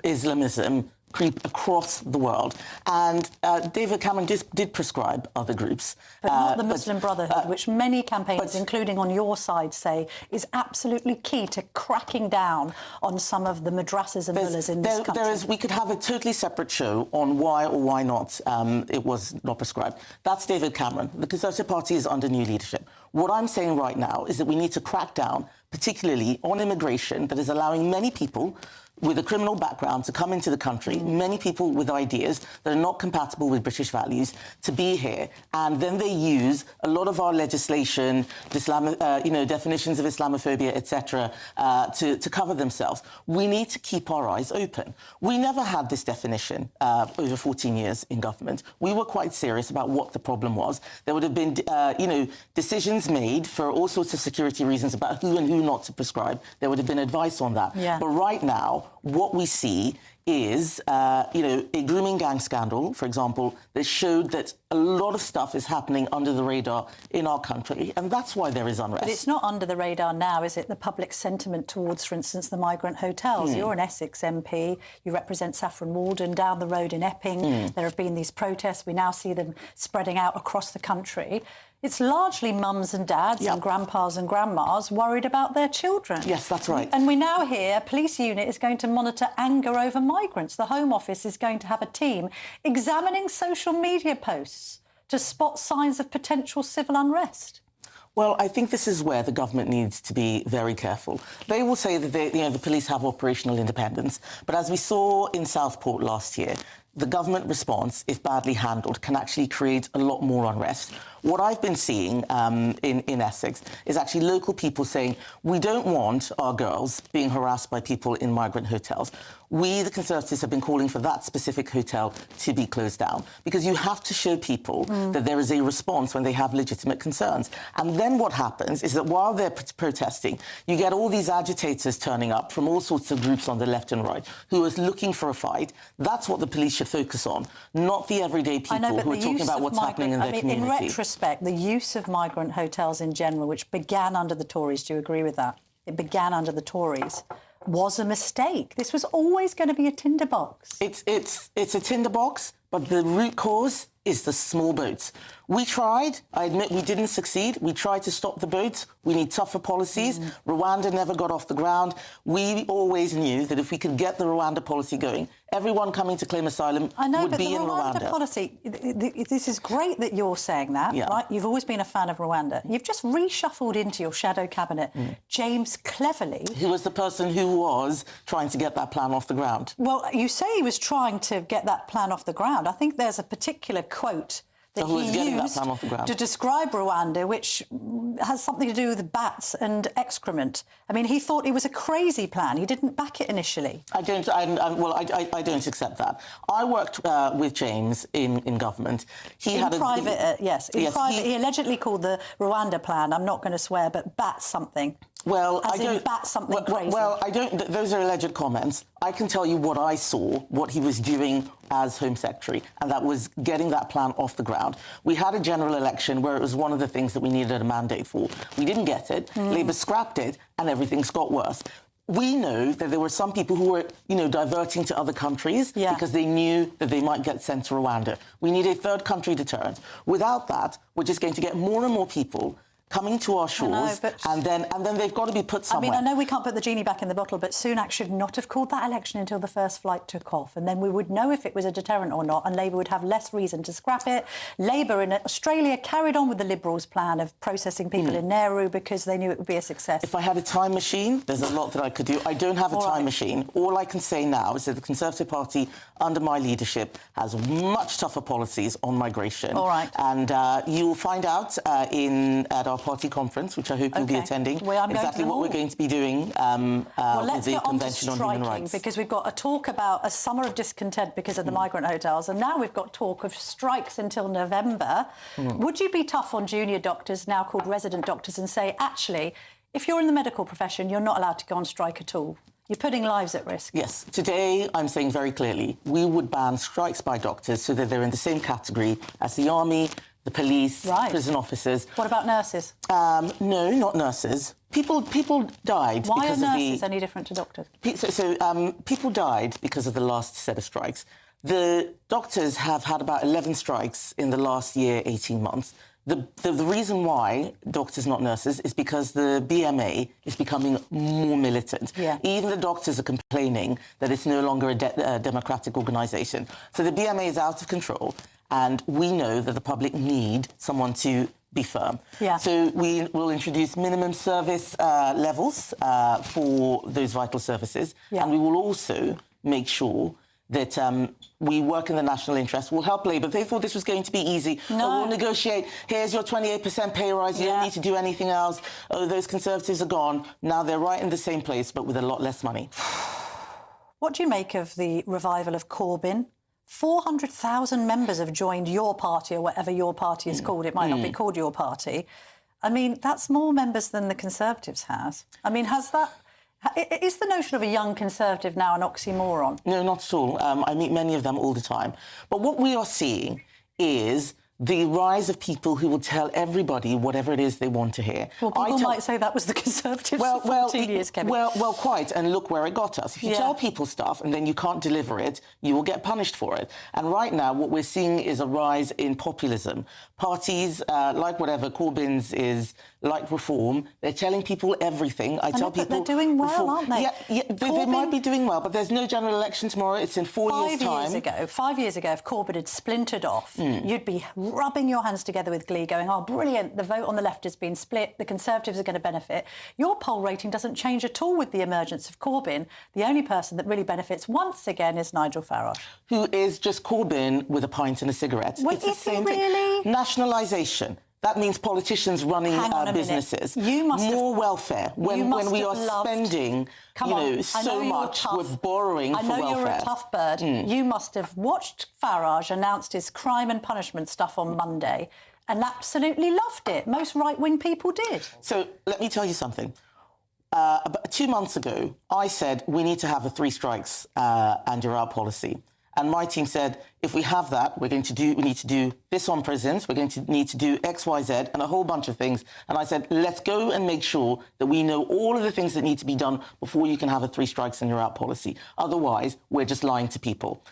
Islamism creep across the world. And David Cameron did prescribe other groups. But not the Muslim Brotherhood, which many campaigners, including on your side, say is absolutely key to cracking down on some of the madrasas and mullahs in this country. We could have a totally separate show on why or why not it was not prescribed. That's David Cameron. The Conservative Party is under new leadership. What I'm saying right now is that we need to crack down, particularly on immigration, that is allowing many people with a criminal background to come into the country, many people with ideas that are not compatible with British values to be here, and then they use a lot of our legislation, definitions of Islamophobia, etc., to cover themselves. We need to keep our eyes open. We never had this definition over 14 years in government. We were quite serious about what the problem was. There would have been, decisions made for all sorts of security reasons about who and who not to prescribe. There would have been advice on that. Yeah. But right now, what we see is, a grooming gang scandal, for example, that showed that a lot of stuff is happening under the radar in our country, and that's why there is unrest. But it's not under the radar now, is it? The public sentiment towards, for instance, the migrant hotels. You're an Essex MP. You represent Saffron Walden down the road in Epping. There have been these protests. We now see them spreading out across the country. It's largely mums and dads and grandpas and grandmas worried about their children. Yes, that's right. And we now hear a police unit is going to monitor anger over migrants. The Home Office is going to have a team examining social media posts to spot signs of potential civil unrest. Well, I think this is where the government needs to be very careful. They will say that the police have operational independence, but as we saw in Southport last year, the government response, if badly handled, can actually create a lot more unrest. What I've been seeing in Essex is actually local people saying, we don't want our girls being harassed by people in migrant hotels. We, the Conservatives, have been calling for that specific hotel to be closed down, because you have to show people that there is a response when they have legitimate concerns. And then what happens is that while they're protesting, you get all these agitators turning up from all sorts of groups on the left and right who are looking for a fight. That's what the police should focus on, not the everyday people who are talking about what's happening in their community. In retrospect, the use of migrant hotels in general, which began under the Tories, do you agree with that? It began under the Tories. Was a mistake. This was always going to be a tinderbox. It's a tinderbox, but the root cause is the small boats. We tried. I admit we didn't succeed. We tried to stop the boats. We need tougher policies. Rwanda never got off the ground. We always knew that if we could get the Rwanda policy going, everyone coming to claim asylum would be in Rwanda. The Rwanda policy, this is great that you're saying that, right? You've always been a fan of Rwanda. You've just reshuffled into your shadow cabinet James Cleverly. Who was the person who was trying to get that plan off the ground? Well, you say he was trying to get that plan off the ground. I think there's a particular quote that he used to describe Rwanda, which has something to do with bats and excrement. I mean, he thought it was a crazy plan. He didn't back it initially. I don't accept that. I worked with James in government. In private, he allegedly called the Rwanda plan, I'm not going to swear, but bat something. Well, crazy. Well, I don't. Those are alleged comments. I can tell you what I saw, what he was doing as Home Secretary, and that was getting that plan off the ground. We had a general election where it was one of the things that we needed a mandate for. We didn't get it. Labour scrapped it, and everything's got worse. We know that there were some people who were, diverting to other countries because they knew that they might get sent to Rwanda. We need a third country deterrent. Without that, we're just going to get more and more people coming to our shores, and then they've got to be put somewhere. I mean, I know we can't put the genie back in the bottle, but Sunak should not have called that election until the first flight took off, and then we would know if it was a deterrent or not, and Labour would have less reason to scrap it. Labour in Australia carried on with the Liberals' plan of processing people in Nauru because they knew it would be a success. If I had a time machine, there's a lot that I could do. I don't have a time machine. All I can say now is that the Conservative Party, under my leadership, has much tougher policies on migration. All right. And you will find out at our party conference, which I hope you'll be attending, exactly what we're going to be doing with the Convention on Human Rights. Because we've got a talk about a summer of discontent because of the migrant hotels, and now we've got talk of strikes until November. Would you be tough on junior doctors, now called resident doctors, and say, actually, if you're in the medical profession, you're not allowed to go on strike at all? You're putting lives at risk. Yes. Today, I'm saying very clearly, we would ban strikes by doctors so that they're in the same category as the army, the police, prison officers. What about nurses? No, not nurses. People died. Why are because of nurses any different to doctors? People died because of the last set of strikes. The doctors have had about 11 strikes in the last year, 18 months. The reason why doctors, not nurses, is because the BMA is becoming more militant. Yeah. Even the doctors are complaining that it's no longer a democratic organisation. So the BMA is out of control, and we know that the public need someone to be firm. Yeah. So we will introduce minimum service levels for those vital services, and we will also make sure that we work in the national interest. We'll help Labour. They thought this was going to be easy. No. Oh, we'll negotiate. Here's your 28% pay rise. You don't need to do anything else. Oh, those Conservatives are gone. Now they're right in the same place, but with a lot less money. What do you make of the revival of Corbyn? 400,000 members have joined your party, or whatever your party is called. It might not be called your party. I mean, that's more members than the Conservatives has. I mean, is the notion of a young Conservative now an oxymoron? No, not at all. I meet many of them all the time. But what we are seeing is the rise of people who will tell everybody whatever it is they want to hear. Well, people might say that was the Conservatives for 14 years, Kevin. Well, quite, and look where it got us. If you tell people stuff and then you can't deliver it, you will get punished for it. And right now, what we're seeing is a rise in populism. Parties, like whatever, Corbyn's is like Reform, they're telling people everything. I tell people... But they're doing well, aren't they? Yeah, they might be doing well, but there's no general election tomorrow. It's in 4 years' time. 5 years ago, if Corbyn had splintered off, you'd be rubbing your hands together with glee, going, oh, brilliant, the vote on the left has been split, the Conservatives are going to benefit. Your poll rating doesn't change at all with the emergence of Corbyn. The only person that really benefits once again is Nigel Farage. Who is just Corbyn with a pint and a cigarette. Well, it's the same thing. Nationalisation. That means politicians running businesses. You must more welfare. When we are spending, so much, we're borrowing for welfare. I know you're a tough bird. You must have watched Farage announced his crime and punishment stuff on Monday and absolutely loved it. Most right-wing people did. So let me tell you something. About 2 months ago, I said we need to have a 3 strikes and you're out policy. And my team said, if we have that, we need to do this on prisons, we're going to need to do X, Y, Z, and a whole bunch of things. And I said, let's go and make sure that we know all of the things that need to be done before you can have a 3 strikes and you're out policy. Otherwise, we're just lying to people.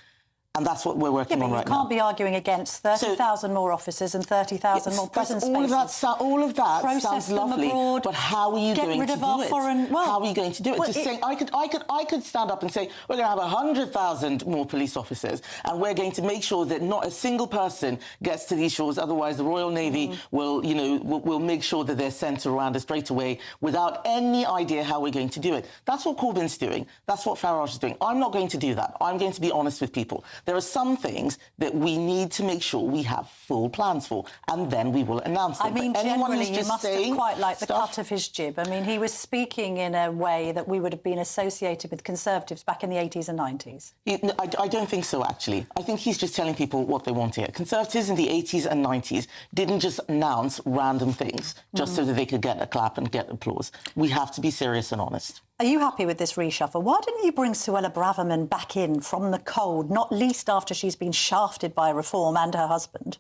And that's what we're working on right now. You can't be arguing against 30,000 more officers and 30,000 more prison spaces. All of that sounds lovely, abroad, but how are you going to do it? How are you going to do it? Well, Just saying, I could stand up and say, we're going to have 100,000 more police officers, and we're going to make sure that not a single person gets to these shores. Otherwise, the Royal Navy will make sure that they're sent around us straight away without any idea how we're going to do it. That's what Corbyn's doing. That's what Farage is doing. I'm not going to do that. I'm going to be honest with people. There are some things that we need to make sure we have full plans for, and then we will announce them. I mean, generally, you must have quite liked the cut of his jib. I mean, he was speaking in a way that we would have been associated with Conservatives back in the 80s and 90s. I don't think so, actually. I think he's just telling people what they want to hear. Conservatives in the 80s and 90s didn't just announce random things just so that they could get a clap and get applause. We have to be serious and honest. Are you happy with this reshuffle? Why didn't you bring Suella Braverman back in from the cold, not least after she's been shafted by Reform and her husband?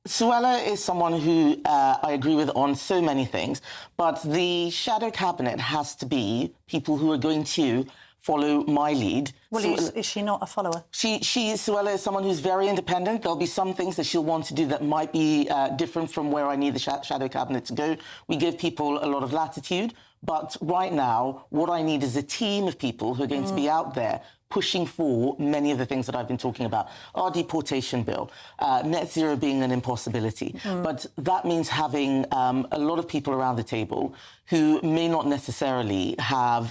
Suella is someone who I agree with on so many things, but the shadow cabinet has to be people who are going to follow my lead. Well, is she not a follower? Suella is someone who's very independent. There'll be some things that she'll want to do that might be different from where I need the shadow cabinet to go. We give people a lot of latitude, but right now, what I need is a team of people who are going to be out there pushing for many of the things that I've been talking about. Our deportation bill, net zero being an impossibility. But that means having a lot of people around the table who may not necessarily have,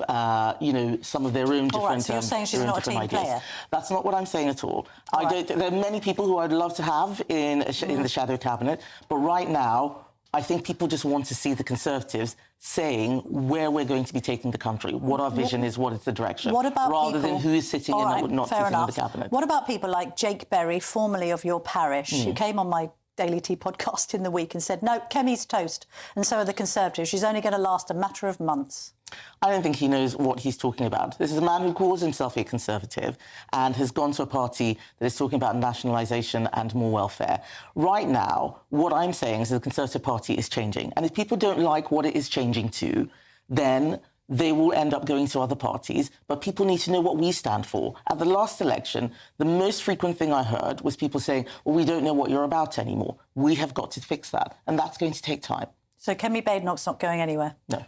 some of their own different All right, so you're saying she's not a team player? That's not what I'm saying at all. There are many people who I'd love to have in the shadow cabinet, but right now, I think people just want to see the Conservatives saying where we're going to be taking the country, what our vision is, what is the direction, rather than who is sitting and not sitting in the cabinet. What about people like Jake Berry, formerly of your parish, who came on my Daily Tea podcast in the week and said, no, Kemi's toast, and so are the Conservatives. She's only going to last a matter of months. I don't think he knows what he's talking about. This is a man who calls himself a Conservative and has gone to a party that is talking about nationalisation and more welfare. Right now, what I'm saying is that the Conservative Party is changing. And if people don't like what it is changing to, then they will end up going to other parties, but people need to know what we stand for. At the last election, the most frequent thing I heard was people saying, well, we don't know what you're about anymore. We have got to fix that, and that's going to take time. So Kemi Badenoch's not going anywhere? No.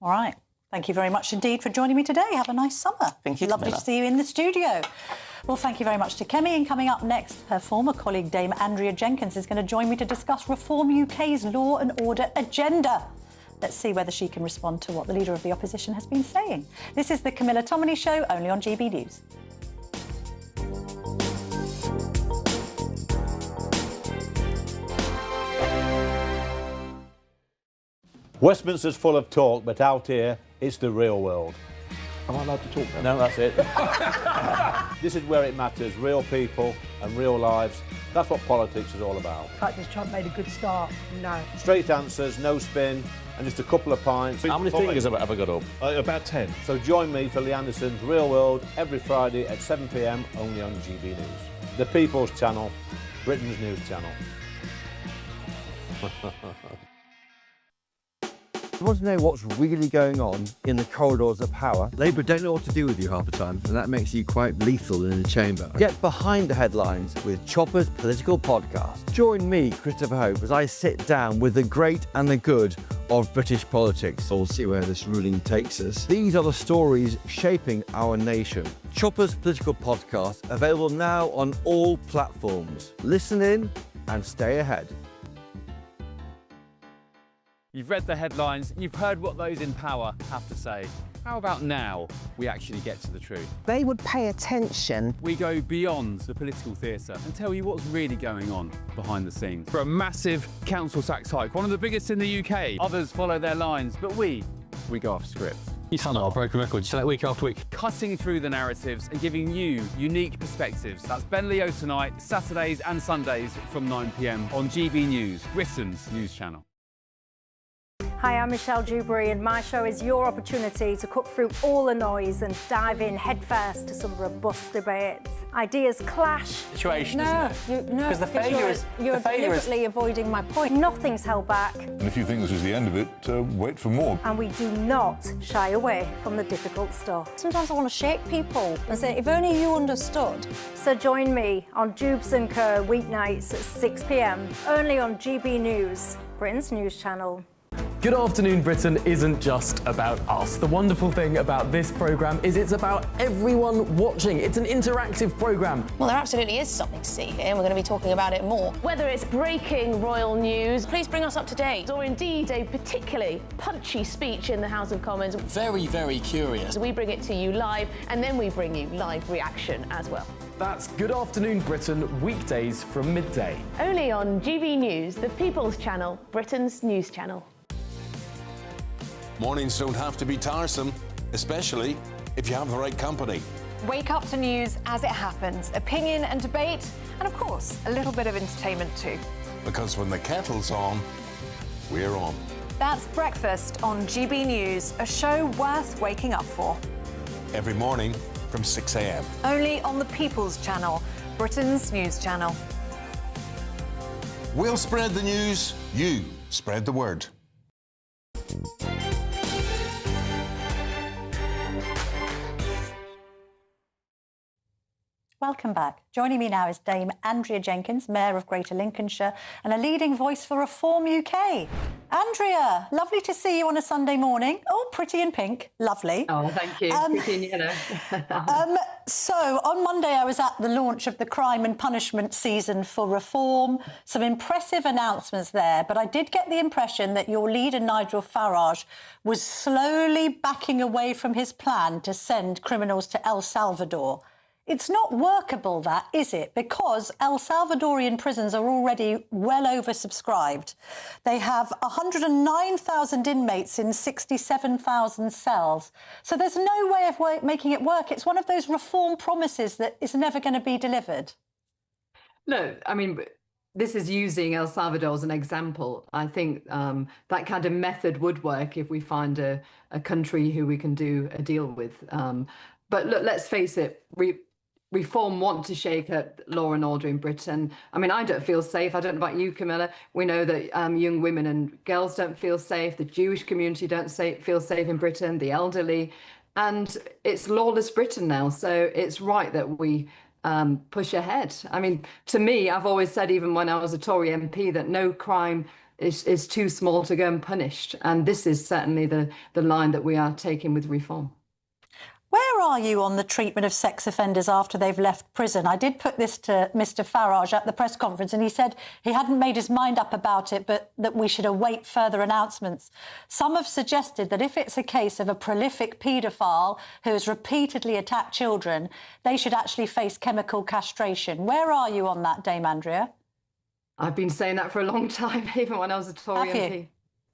All right. Thank you very much indeed for joining me today. Have a nice summer. Thank you, Lovely Camilla. to see you in the studio. Well, thank you very much to Kemi. And coming up next, her former colleague, Dame Andrea Jenkins, is going to join me to discuss Reform UK's law and order agenda. Let's see whether she can respond to what the Leader of the Opposition has been saying. This is the Camilla Tominey Show, only on GB News. Westminster's full of talk, but out here, it's the real world. Am I allowed to talk now? No, that's it. This is where it matters, real people and real lives. That's what politics is all about. In fact, this Trump made a good start. No. Straight answers, no spin, and just a couple of pints. How many fingers have I got up? About 10. So join me for Lee Anderson's Real World every Friday at 7 p.m, only on GB News. The People's Channel, Britain's news channel. You want to know what's really going on in the corridors of power? Labour don't know what to do with you half the time, and that makes you quite lethal in the chamber. Get behind the headlines with Chopper's Political Podcast. Join me, Christopher Hope, as I sit down with the great and the good of British politics. We'll see where this ruling takes us. These are the stories shaping our nation. Chopper's Political Podcast, available now on all platforms. Listen in and stay ahead. You've read the headlines, you've heard what those in power have to say. How about now we actually get to the truth? They would pay attention. We go beyond the political theatre and tell you what's really going on behind the scenes. For a massive council tax hike, one of the biggest in the UK. Others follow their lines, but we go off script. You sound like a broken record. You say that week after week. Cutting through the narratives and giving you unique perspectives. That's Ben Leo tonight, Saturdays and Sundays from 9 p.m. on GB News, Britain's news channel. Hi, I'm Michelle Dewberry, and my show is your opportunity to cut through all the noise and dive in headfirst to some robust debates. Ideas clash. Situation, isn't it? No, because the failure is you're deliberately avoiding my point. Nothing's held back, And if you think this is the end of it, wait for more. and we do not shy away from the difficult stuff. Sometimes I want to shake people and say, if only you understood. So join me on Jubes & Co. weeknights at 6 p.m, only on GB News, Britain's news channel. Good Afternoon Britain isn't just about us. The wonderful thing about this programme is it's about everyone watching. It's an interactive programme. Well, there absolutely is something to see here, and we're going to be talking about it more. Whether it's breaking royal news, please bring us up to date, or indeed a particularly punchy speech in the House of Commons. Very, very curious. We bring it to you live, and then we bring you live reaction as well. That's Good Afternoon Britain, weekdays from midday. Only on GB News, the People's Channel, Britain's news channel. Mornings don't have to be tiresome, especially if you have the right company. Wake up to news as it happens, opinion and debate, and of course, a little bit of entertainment too. Because when the kettle's on, we're on. That's Breakfast on GB News, a show worth waking up for. Every morning from 6 a.m. Only on the People's Channel, Britain's news channel. We'll spread the news, you spread the word. Welcome back. Joining me now is Dame Andrea Jenkins, Mayor of Greater Lincolnshire and a leading voice for Reform UK. Andrea, lovely to see you on a Sunday morning. Oh, pretty in pink. Lovely. Oh, thank you. Pretty in yellow. So, on Monday, I was at the launch of the Crime and Punishment season for Reform. Some impressive announcements there, but I did get the impression that your leader, Nigel Farage, was slowly backing away from his plan to send criminals to El Salvador. It's not workable, that, is it? Because El Salvadorian prisons are already well oversubscribed. They have 109,000 inmates in 67,000 cells. So there's no way of making it work. It's one of those reform promises that is never going to be delivered. No, I mean, this is using El Salvador as an example. I think that kind of method would work if we find a country who we can do a deal with. But look, let's face it, Reform want to shake up law and order in Britain. I mean, I don't feel safe. I don't know about you, Camilla. We know that young women and girls don't feel safe. The Jewish community don't feel safe in Britain, the elderly. And it's lawless Britain now. So it's right that we push ahead. I mean, to me, I've always said, even when I was a Tory MP, that no crime is too small to go unpunished. And this is certainly the line that we are taking with Reform. Where are you on the treatment of sex offenders after they've left prison? I did put this to Mr Farage at the press conference, and he said he hadn't made his mind up about it, but that we should await further announcements. Some have suggested that if it's a case of a prolific paedophile who has repeatedly attacked children, they should actually face chemical castration. Where are you on that, Dame Andrea? I've been saying that for a long time, even when I was a Tory MP.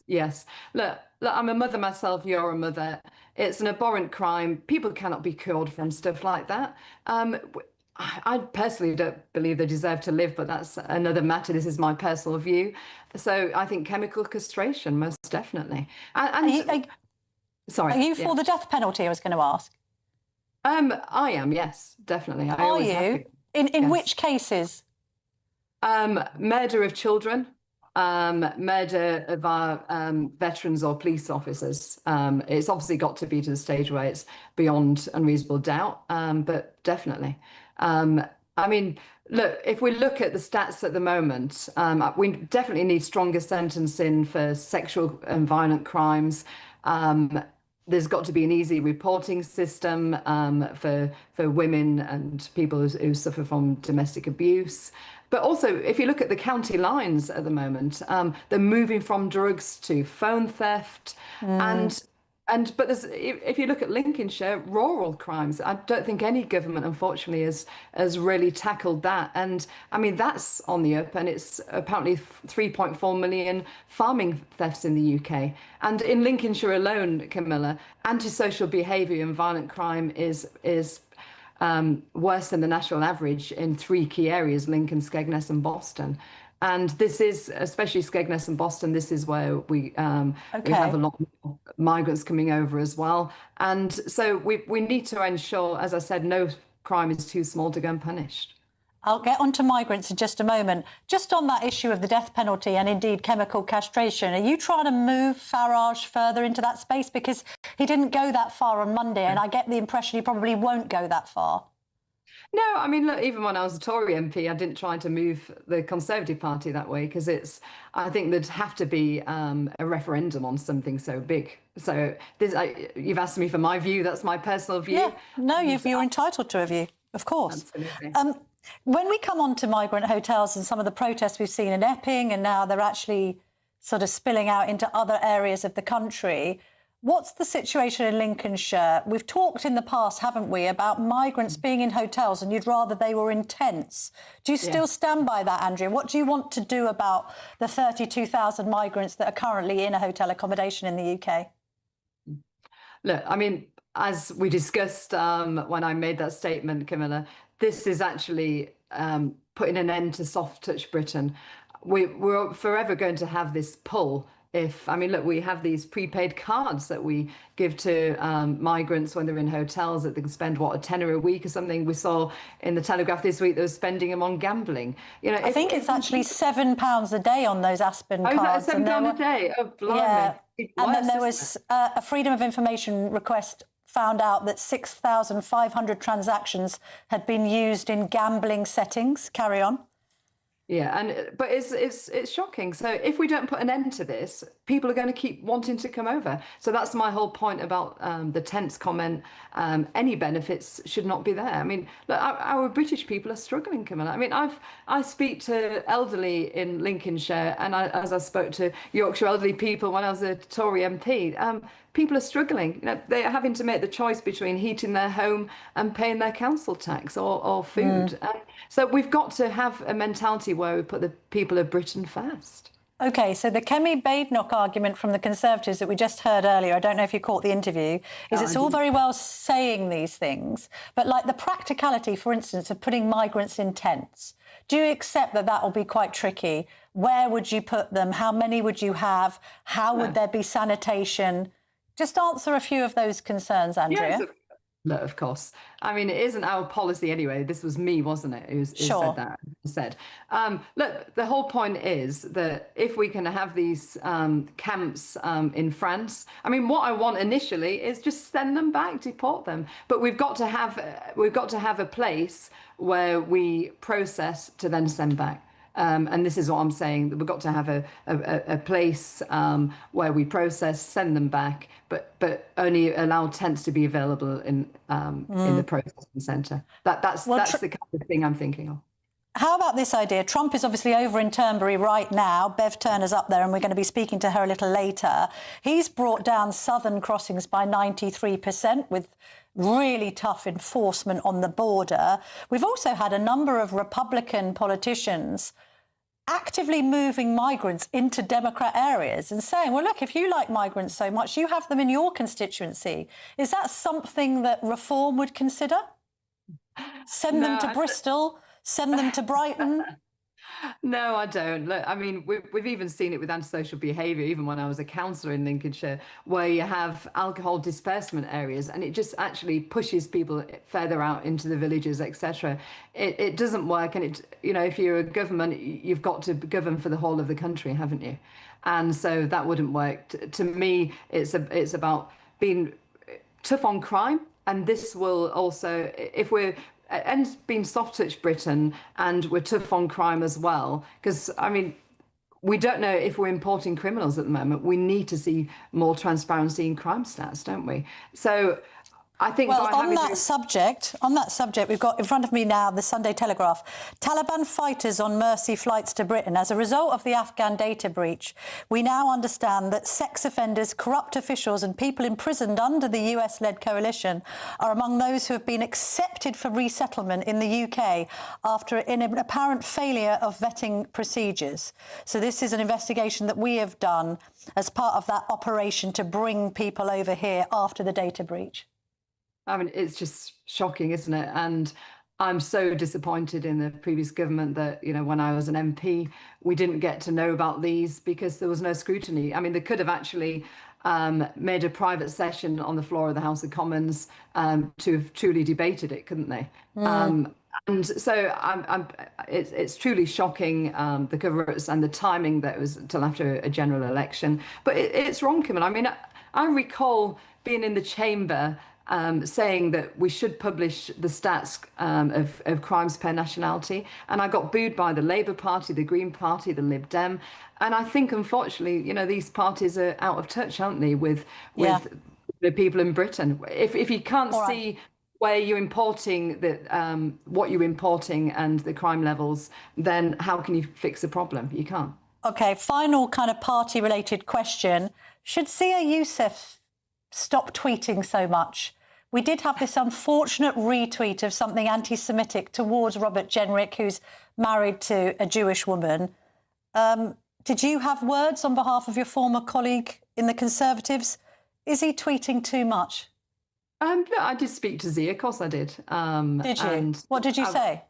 Yes. Look, I'm a mother myself, you're a mother. It's an abhorrent crime. People cannot be cured from stuff like that. I personally don't believe they deserve to live, but that's another matter. This is my personal view. So I think chemical castration, most definitely. Sorry. Are you for the death penalty, I was going to ask? I am, yes, definitely. Are you? In which cases? Murder of children. Murder of our veterans or police officers. It's obviously got to be to the stage where it's beyond unreasonable doubt, but definitely. I mean, look, if we look at the stats at the moment, we definitely need stronger sentencing for sexual and violent crimes. There's got to be an easy reporting system for women and people who suffer from domestic abuse. But also, if you look at the county lines at the moment, they're moving from drugs to phone theft, but if you look at Lincolnshire, rural crimes, I don't think any government, unfortunately, has really tackled that. And I mean, that's on the up, and it's apparently 3.4 million farming thefts in the UK. And in Lincolnshire alone, Camilla, antisocial behaviour and violent crime is worse than the national average in 3 key areas: Lincoln, Skegness and Boston. And this is, especially Skegness and Boston, this is where we have a lot more migrants coming over as well. And so we need to ensure, as I said, no crime is too small to go unpunished. I'll get on to migrants in just a moment. Just on that issue of the death penalty and indeed chemical castration, are you trying to move Farage further into that space? Because he didn't go that far on Monday, and I get the impression he probably won't go that far. No, I mean, look, even when I was a Tory MP, I didn't try to move the Conservative Party that way, because I think there'd have to be a referendum on something so big. So you've asked me for my view. That's my personal view. Yeah, no, you're entitled to a view, of course. Absolutely. When we come on to migrant hotels and some of the protests we've seen in Epping, and now they're actually sort of spilling out into other areas of the country, what's the situation in Lincolnshire? We've talked in the past, haven't we, about migrants being in hotels, and you'd rather they were in tents. Do you still stand by that, Andrea? What do you want to do about the 32,000 migrants that are currently in a hotel accommodation in the UK? Look, I mean, as we discussed when I made that statement, Camilla, this is actually putting an end to soft touch Britain. We're forever going to have this pull. Look, we have these prepaid cards that we give to migrants when they're in hotels that they can spend, a tenner a week or something. We saw in the Telegraph this week they were spending them on gambling. I think it's actually £7 a day on those Aspen cards. Is that £7 a day? Oh, blimey. Yeah. And then there was a Freedom of Information request found out that 6,500 transactions had been used in gambling settings. Carry on. Yeah, but it's shocking. So if we don't put an end to this, people are going to keep wanting to come over. So that's my whole point about the tents comment. Any benefits should not be there. I mean, look, our British people are struggling, Camilla. I mean, I speak to elderly in Lincolnshire, and as I spoke to Yorkshire elderly people when I was a Tory MP, people are struggling. They're having to make the choice between heating their home and paying their council tax or food. So we've got to have a mentality where we put the people of Britain first. OK, so the Kemi Badenoch argument from the Conservatives that we just heard earlier, I don't know if you caught the interview, is it's all very well saying these things, but like the practicality, for instance, of putting migrants in tents, do you accept that that will be quite tricky? Where would you put them? How many would you have? How would there be sanitation? Just answer a few of those concerns, Andrea. Yes, no, of course. I mean, it isn't our policy anyway. This was me, wasn't it, who said that? Look, the whole point is that if we can have these camps in France, I mean, what I want initially is just send them back, deport them. But we've got to have a place where we process to then send back. And this is what I'm saying, that we've got to have a place where we process, send them back, but only allow tents to be available in the processing centre. That's the kind of thing I'm thinking of. How about this idea? Trump is obviously over in Turnberry right now. Bev Turner's up there and we're going to be speaking to her a little later. He's brought down southern crossings by 93% with really tough enforcement on the border. We've also had a number of Republican politicians actively moving migrants into Democrat areas and saying, well, look, if you like migrants so much, you have them in your constituency. Is that something that Reform would consider? Send them to Bristol? Send them to Brighton? No, I don't. Look, I mean, we've even seen it with antisocial behaviour, even when I was a councillor in Lincolnshire, where you have alcohol disbursement areas and it just actually pushes people further out into the villages, etc. It doesn't work. And if you're a government, you've got to govern for the whole of the country, haven't you? And so that wouldn't work. To me, it's about being tough on crime. And this will also, if we're and being soft-touch Britain and we're tough on crime as well, because, I mean, we don't know if we're importing criminals at the moment. We need to see more transparency in crime stats, don't we? So I think on that subject, we've got in front of me now the Sunday Telegraph. Taliban fighters on mercy flights to Britain. As a result of the Afghan data breach, we now understand that sex offenders, corrupt officials and people imprisoned under the US-led coalition are among those who have been accepted for resettlement in the UK after an apparent failure of vetting procedures. So this is an investigation that we have done as part of that operation to bring people over here after the data breach. I mean, it's just shocking, isn't it? And I'm so disappointed in the previous government that, when I was an MP, we didn't get to know about these because there was no scrutiny. I mean, they could have actually made a private session on the floor of the House of Commons to have truly debated it, couldn't they? And so it's truly shocking, the cover-ups and the timing that was until after a general election. But it's wrong, Kim. I mean, I recall being in the chamber saying that we should publish the stats of crimes per nationality. And I got booed by the Labour Party, the Green Party, the Lib Dem. And I think, unfortunately, these parties are out of touch, aren't they, with the people in Britain. If you can't see where you're importing what you're importing and the crime levels, then how can you fix the problem? You can't. OK, final kind of party-related question. Should Zia Youssef stop tweeting so much? We did have this unfortunate retweet of something anti-Semitic towards Robert Jenrick, who's married to a Jewish woman. Did you have words on behalf of your former colleague in the Conservatives? Is he tweeting too much? No, I did speak to Zia, of course I did. Did you? And what did you say?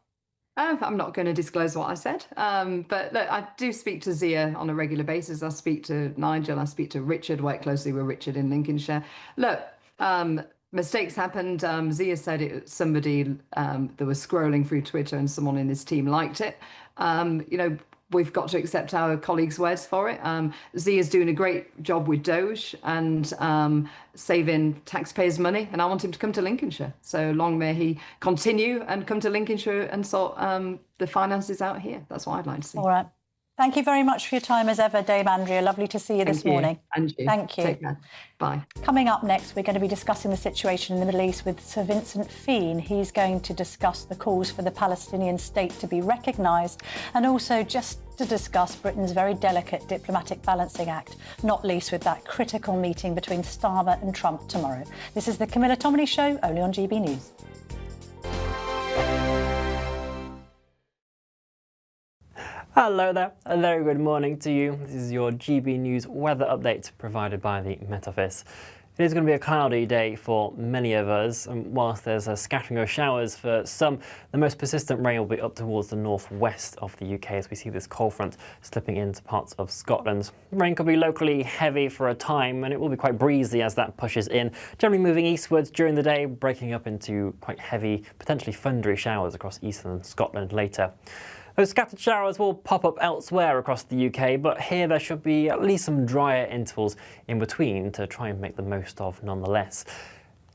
I'm not going to disclose what I said, but look, I do speak to Zia on a regular basis. I speak to Nigel, I speak to Richard, work closely with Richard in Lincolnshire. Look, mistakes happened. Zia said it was somebody that was scrolling through Twitter and someone in this team liked it. We've got to accept our colleagues' words for it. Zia's doing a great job with Doge and saving taxpayers' money, and I want him to come to Lincolnshire. So long may he continue and come to Lincolnshire and sort the finances out here. That's what I'd like to see. All right. Thank you very much for your time as ever, Dame Andrea. Lovely to see you this morning. And you. Thank you. Take care. Bye. Coming up next, we're going to be discussing the situation in the Middle East with Sir Vincent Feen. He's going to discuss the calls for the Palestinian state to be recognised and also just to discuss Britain's very delicate diplomatic balancing act, not least with that critical meeting between Starmer and Trump tomorrow. This is the Camilla Tominey Show, only on GB News. Hello there, a very good morning to you. This is your GB News weather update provided by the Met Office. It is going to be a cloudy day for many of us, and whilst there's a scattering of showers for some, the most persistent rain will be up towards the northwest of the UK as we see this cold front slipping into parts of Scotland. Rain could be locally heavy for a time, and it will be quite breezy as that pushes in, generally moving eastwards during the day, breaking up into quite heavy, potentially thundery showers across eastern Scotland later. Those scattered showers will pop up elsewhere across the UK, but here there should be at least some drier intervals in between to try and make the most of nonetheless.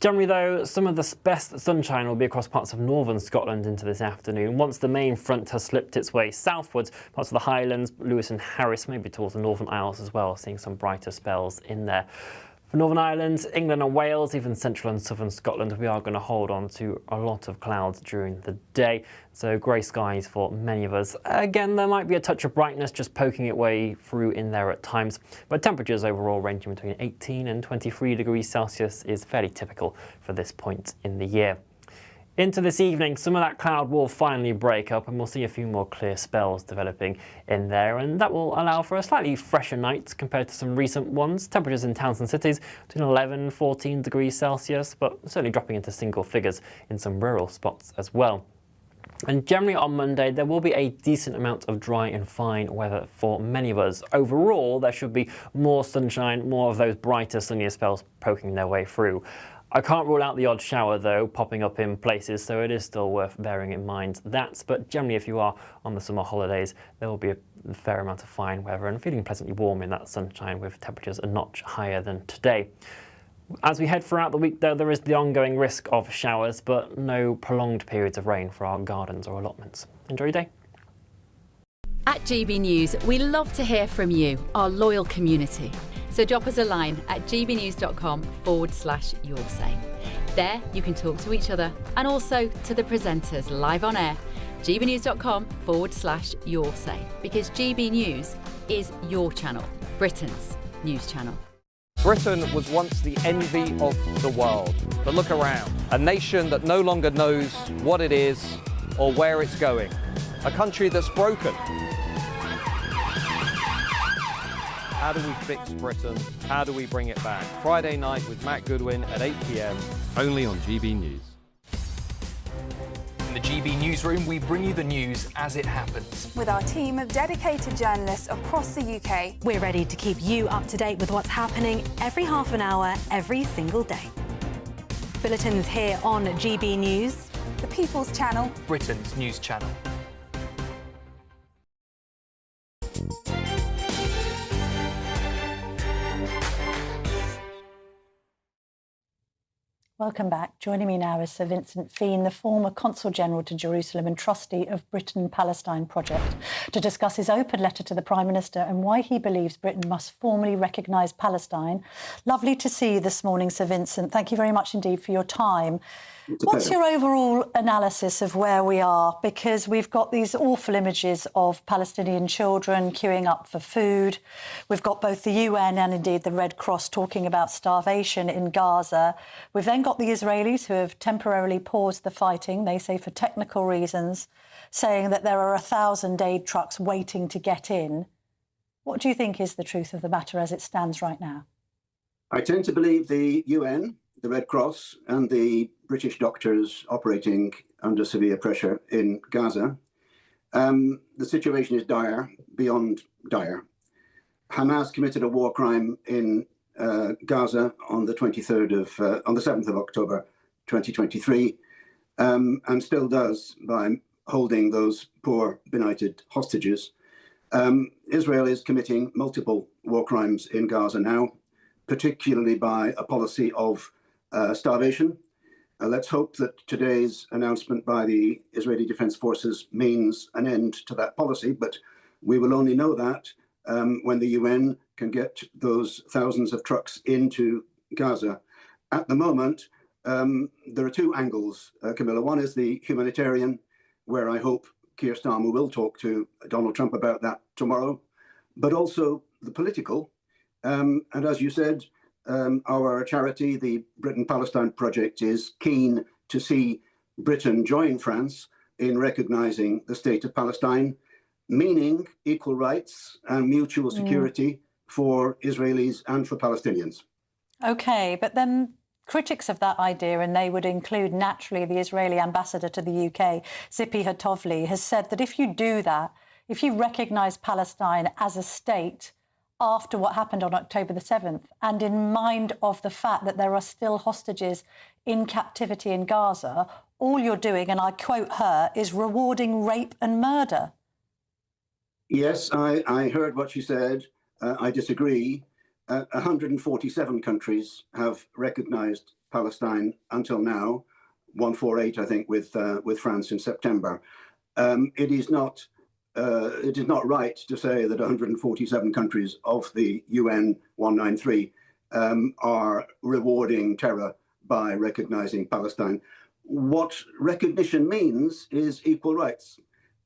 Generally though, some of the best sunshine will be across parts of northern Scotland into this afternoon. Once the main front has slipped its way southwards, parts of the Highlands, Lewis and Harris, maybe towards the Northern Isles as well, seeing some brighter spells in there. For Northern Ireland, England and Wales, even central and southern Scotland, we are going to hold on to a lot of clouds during the day. So grey skies for many of us. Again, there might be a touch of brightness just poking its way through in there at times, but temperatures overall ranging between 18 and 23 degrees Celsius is fairly typical for this point in the year. Into this evening, some of that cloud will finally break up and we'll see a few more clear spells developing in there, and that will allow for a slightly fresher night compared to some recent ones. Temperatures in towns and cities between 11 and 14 degrees Celsius, but certainly dropping into single figures in some rural spots as well. And generally on Monday, there will be a decent amount of dry and fine weather for many of us. Overall, there should be more sunshine, more of those brighter, sunnier spells poking their way through. I can't rule out the odd shower though, popping up in places, so it is still worth bearing in mind that. But generally, if you are on the summer holidays, there will be a fair amount of fine weather and feeling pleasantly warm in that sunshine with temperatures a notch higher than today. As we head throughout the week though, there is the ongoing risk of showers, but no prolonged periods of rain for our gardens or allotments. Enjoy your day. At GB News, we love to hear from you, our loyal community. So drop us a line at gbnews.com/yoursay. There you can talk to each other and also to the presenters live on air. gbnews.com/yoursay, because GB News is your channel, Britain's news channel. Britain was once the envy of the world. But look around, a nation that no longer knows what it is or where it's going. A country that's broken. How do we fix Britain? How do we bring it back? Friday night with Matt Goodwin at 8 p.m. Only on GB News. In the GB newsroom, we bring you the news as it happens. With our team of dedicated journalists across the UK, we're ready to keep you up to date with what's happening every half an hour, every single day. Bulletins here on GB News, the People's Channel, Britain's news channel. Welcome back. Joining me now is Sir Vincent Feen, the former Consul General to Jerusalem and trustee of Britain-Palestine Project, to discuss his open letter to the Prime Minister and why he believes Britain must formally recognise Palestine. Lovely to see you this morning, Sir Vincent. Thank you very much indeed for your time. What's your overall analysis of where we are? Because we've got these awful images of Palestinian children queuing up for food. We've got both the UN and indeed the Red Cross talking about starvation in Gaza. We've then got the Israelis who have temporarily paused the fighting, they say for technical reasons, saying that there are 1,000 aid trucks waiting to get in. What do you think is the truth of the matter as it stands right now? I tend to believe the UN, the Red Cross and the British doctors operating under severe pressure in Gaza. The situation is dire, beyond dire. Hamas committed a war crime in Gaza on the 7th of October 2023, and still does by holding those poor benighted hostages. Israel is committing multiple war crimes in Gaza now, particularly by a policy of starvation. Let's hope that today's announcement by the Israeli Defense Forces means an end to that policy, but we will only know that when the UN can get those thousands of trucks into Gaza. At the moment, there are two angles, Camilla. One is the humanitarian, where I hope Keir Starmer will talk to Donald Trump about that tomorrow, but also the political. And as you said, our charity, the Britain-Palestine Project, is keen to see Britain join France in recognising the state of Palestine. meaning equal rights and mutual security for Israelis and for Palestinians. OK, but then critics of that idea, and they would include naturally the Israeli ambassador to the UK, Zipi Hatovli, has said that if you do that, if you recognise Palestine as a state after what happened on October the 7th, and in mind of the fact that there are still hostages in captivity in Gaza, all you're doing, and I quote her, is rewarding rape and murder. Yes, I heard what she said. I disagree. 147 countries have recognised Palestine until now, 148, I think, with France in September. It is not right to say that 147 countries of the UN 193 are rewarding terror by recognising Palestine. What recognition means is equal rights.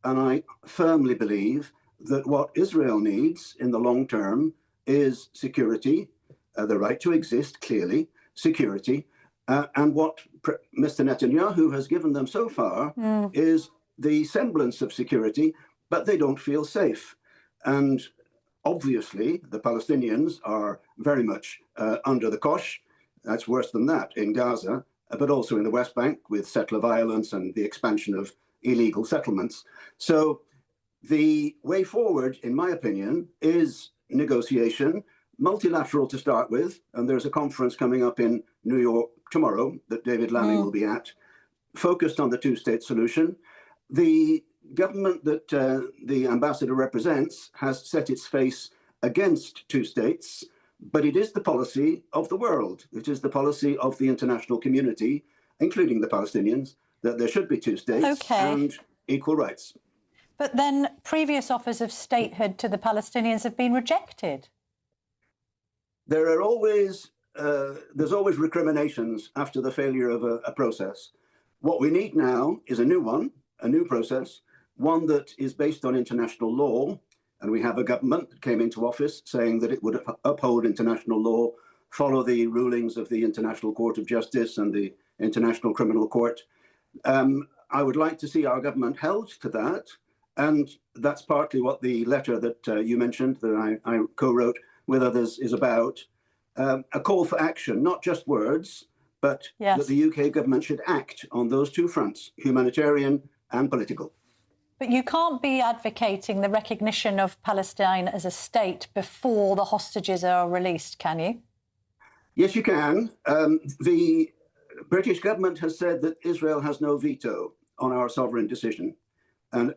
And I firmly believe that what Israel needs in the long term is security, the right to exist, clearly, security. And what Mr. Netanyahu has given them so far is the semblance of security, but they don't feel safe. And obviously, the Palestinians are very much under the cosh. That's worse than that in Gaza, but also in the West Bank with settler violence and the expansion of illegal settlements. So the way forward, in my opinion, is negotiation, multilateral to start with. And there's a conference coming up in New York tomorrow that David Lammy will be at, focused on the two-state solution. The government that the ambassador represents has set its face against two states, but it is the policy of the world. It is the policy of the international community, including the Palestinians, that there should be two states and equal rights. But then previous offers of statehood to the Palestinians have been rejected. There are always, there's always recriminations after the failure of a process. What we need now is a new one, a new process, one that is based on international law. And we have a government that came into office saying that it would uphold international law, follow the rulings of the International Court of Justice and the International Criminal Court. I would like to see our government held to that. And that's partly what the letter that you mentioned, that I co-wrote with others, is about. A call for action, not just words, but that the UK government should act on those two fronts, humanitarian and political. But you can't be advocating the recognition of Palestine as a state before the hostages are released, can you? Yes, you can. The British government has said that Israel has no veto on our sovereign decision. And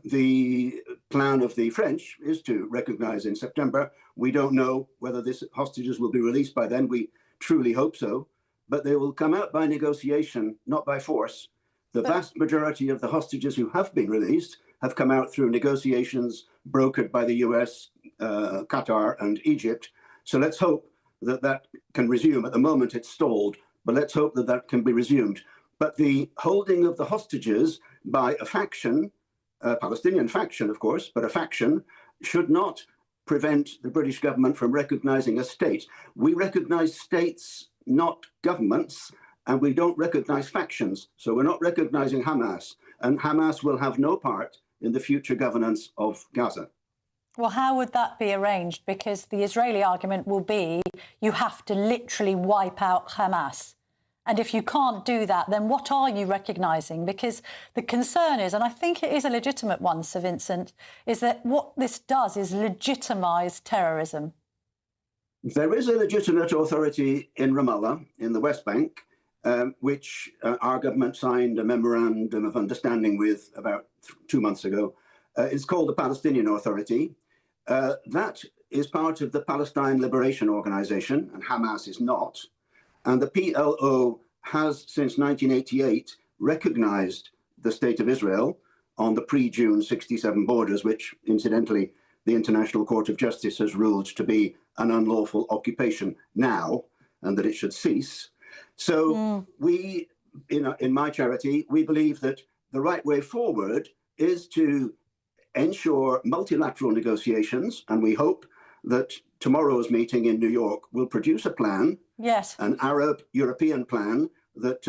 the plan of the French is to recognise in September. We don't know whether these hostages will be released by then. We truly hope so. But they will come out by negotiation, not by force. The vast majority of the hostages who have been released have come out through negotiations brokered by the US, Qatar and Egypt. So let's hope that that can resume. At the moment, it's stalled, but let's hope that that can be resumed. But the holding of the hostages by a faction, a Palestinian faction, of course, but a faction, should not prevent the British government from recognising a state. We recognise states, not governments, and we don't recognise factions. So we're not recognising Hamas, and Hamas will have no part in the future governance of Gaza. Well, how would that be arranged? Because the Israeli argument will be you have to literally wipe out Hamas. And if you can't do that, then what are you recognising? Because the concern is, and I think it is a legitimate one, Sir Vincent, is that what this does is legitimise terrorism. There is a legitimate authority in Ramallah, in the West Bank, which our government signed a memorandum of understanding with about 2 months ago. It's called the Palestinian Authority. That is part of the Palestine Liberation Organization, and Hamas is not. And the PLO has, since 1988, recognized the State of Israel on the pre-June 67 borders, which, incidentally, the International Court of Justice has ruled to be an unlawful occupation now, and that it should cease. So we, in my charity, we believe that the right way forward is to ensure multilateral negotiations, and we hope that tomorrow's meeting in New York will produce a plan, an Arab-European plan that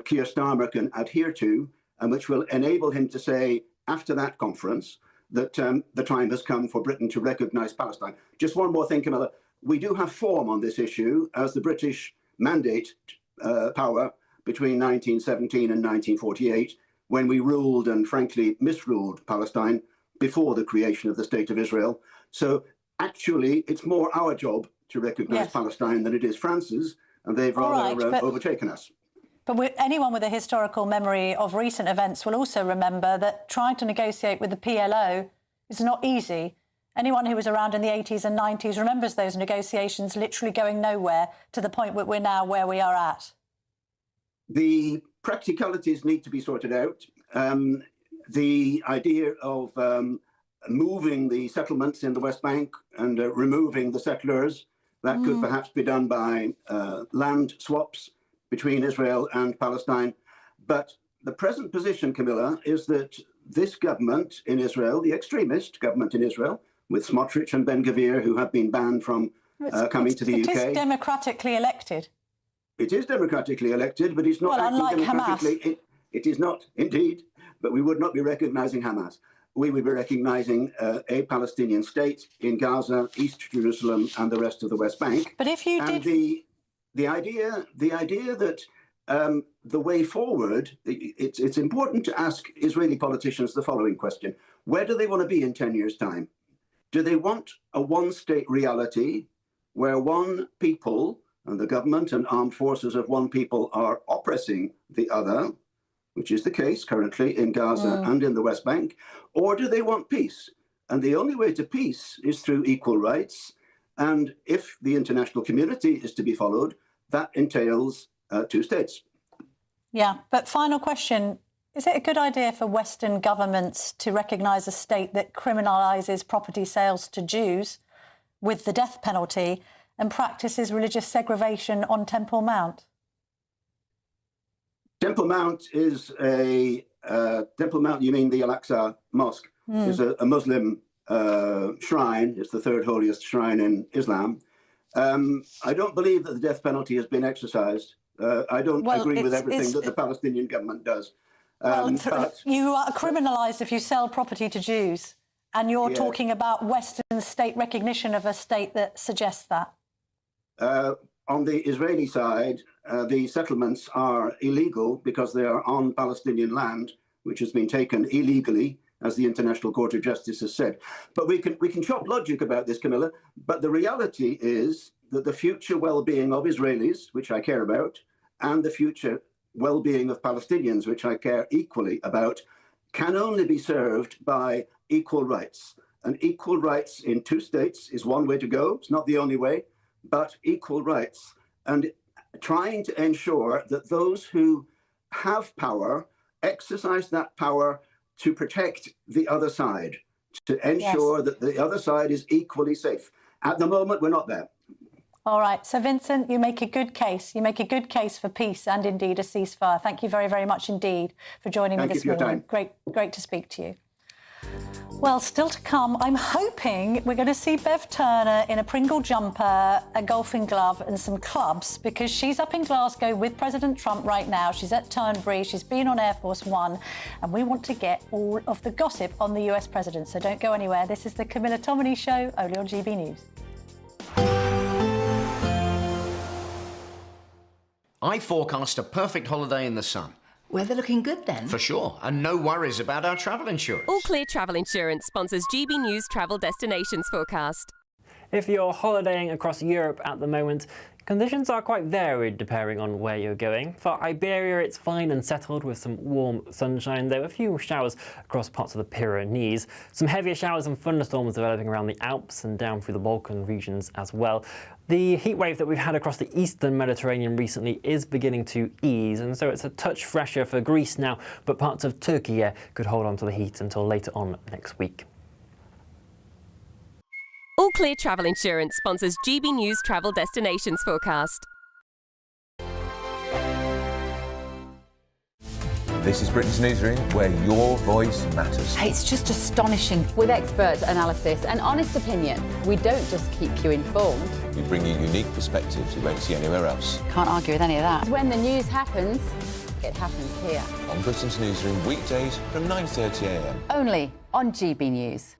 Keir Starmer can adhere to, and which will enable him to say, after that conference, that the time has come for Britain to recognise Palestine. Just one more thing, Camilla. We do have form on this issue as the British mandate power between 1917 and 1948, when we ruled and frankly misruled Palestine before the creation of the State of Israel. So actually, it's more our job to recognise Palestine than it is France's, and they've rather overtaken us. But anyone with a historical memory of recent events will also remember that trying to negotiate with the PLO is not easy. Anyone who was around in the 80s and 90s remembers those negotiations literally going nowhere, to the point that we're now where we are at. The practicalities need to be sorted out. The idea of moving the settlements in the West Bank and removing the settlers, that could perhaps be done by land swaps between Israel and Palestine. But the present position, Camilla, is that this government in Israel, the extremist government in Israel, with Smotrich and Ben-Gvir, who have been banned from coming to the UK. It is democratically elected. It is democratically elected, but it's not acting democratically. Hamas. It is not, indeed, but we would not be recognising Hamas. We would be recognising a Palestinian state in Gaza, East Jerusalem, and the rest of the West Bank. But if you did... The idea that the way forward, it's important to ask Israeli politicians the following question. Where do they want to be in 10 years' time? Do they want a one-state reality where one people, and the government and armed forces of one people, are oppressing the other, which is the case currently in Gaza and in the West Bank? Or do they want peace? And the only way to peace is through equal rights. And if the international community is to be followed, that entails 2 states. Yeah, but final question. Is it a good idea for Western governments to recognise a state that criminalises property sales to Jews with the death penalty and practices religious segregation on Temple Mount? Temple Mount is Temple Mount, you mean the Al-Aqsa Mosque, is a Muslim shrine. It's the 3rd holiest shrine in Islam. I don't believe that the death penalty has been exercised. I don't agree with everything that the Palestinian government does. But you are criminalised if you sell property to Jews, and you're talking about Western state recognition of a state that suggests that. On the Israeli side, the settlements are illegal because they are on Palestinian land, which has been taken illegally, as the International Court of Justice has said. But we can chop logic about this, Camilla, but the reality is that the future well-being of Israelis, which I care about, and the future well-being of Palestinians, which I care equally about, can only be served by equal rights. And equal rights in 2 states is one way to go. It's not the only way, but equal rights. And trying to ensure that those who have power exercise that power to protect the other side, to ensure that the other side is equally safe. At the moment, we're not there. All right. So, Vincent, you make a good case. You make a good case for peace and indeed a ceasefire. Thank you very, very much indeed for joining me this morning. Great to speak to you. Well, still to come, I'm hoping we're going to see Bev Turner in a Pringle jumper, a golfing glove and some clubs, because she's up in Glasgow with President Trump right now. She's at Turnberry, she's been on Air Force One, and we want to get all of the gossip on the US president. So don't go anywhere. This is the Camilla Tominey Show, only on GB News. I forecast a perfect holiday in the sun. Weather looking good then? For sure, and no worries about our travel insurance. All Clear Travel Insurance sponsors GB News Travel Destinations Forecast. If you're holidaying across Europe at the moment, conditions are quite varied depending on where you're going. For Iberia, it's fine and settled with some warm sunshine. There were a few showers across parts of the Pyrenees. Some heavier showers and thunderstorms developing around the Alps and down through the Balkan regions as well. The heat wave that we've had across the eastern Mediterranean recently is beginning to ease, and so it's a touch fresher for Greece now, but parts of Turkey could hold on to the heat until later on next week. All Clear Travel Insurance sponsors GB News Travel Destinations Forecast. This is Britain's Newsroom, where your voice matters. It's just astonishing. With expert analysis and honest opinion, we don't just keep you informed. We bring you unique perspectives you won't see anywhere else. Can't argue with any of that. When the news happens, It Happens Here. On Britain's newsroom, weekdays from 9:30 a.m. Only on GB News.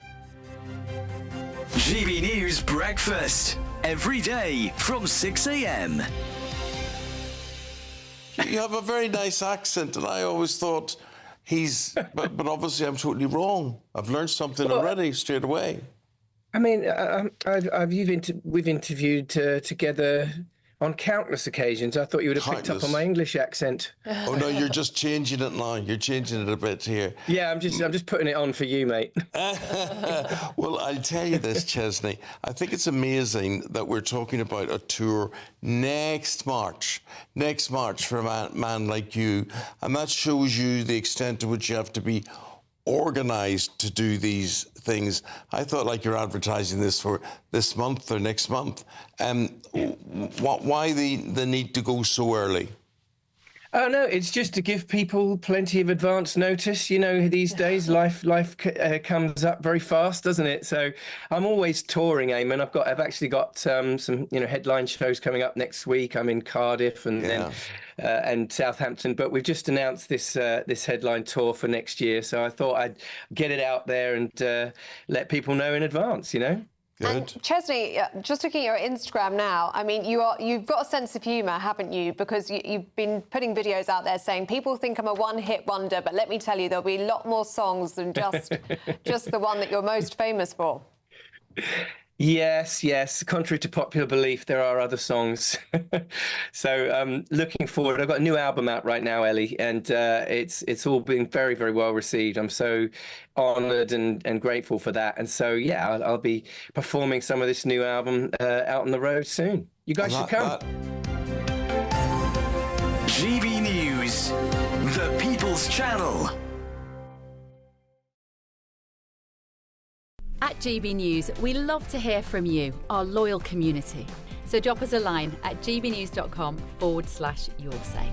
GB News Breakfast. Every day from 6 a.m. You have a very nice accent, and I always thought but obviously I'm totally wrong. I've learned something already straight away. I mean, we've interviewed together on countless occasions. I thought you would have picked up on my English accent. Oh no, you're just changing it now. You're changing it a bit here. Yeah, I'm just putting it on for you, mate. Well, I'll tell you this, Chesney. I think it's amazing that we're talking about a tour next March for a man like you, and that shows you the extent to which you have to be organised to do these things. I thought, like, you're advertising this for this month or next month. Why the need to go so early? Oh no, it's just to give people plenty of advance notice. You know, these days life comes up very fast, doesn't it? So I'm always touring, Eamon. I've actually got some headline shows coming up next week. I'm in Cardiff and Southampton, but we've just announced this headline tour for next year. So I thought I'd get it out there and let people know in advance. You know. Good. And Chesney, just looking at your Instagram now, I mean, you've got a sense of humour, haven't you? Because you've been putting videos out there saying people think I'm a one-hit wonder, but let me tell you, there'll be a lot more songs than just the one that you're most famous for. Yes. Contrary to popular belief, there are other songs. So looking forward, I've got a new album out right now, Ellie, and it's all been very, very well received. I'm so honoured and grateful for that. And so, yeah, I'll be performing some of this new album out on the road soon. You guys should come. GB News, the People's Channel. At GB News, we love to hear from you, our loyal community. So drop us a line at gbnews.com/yoursay.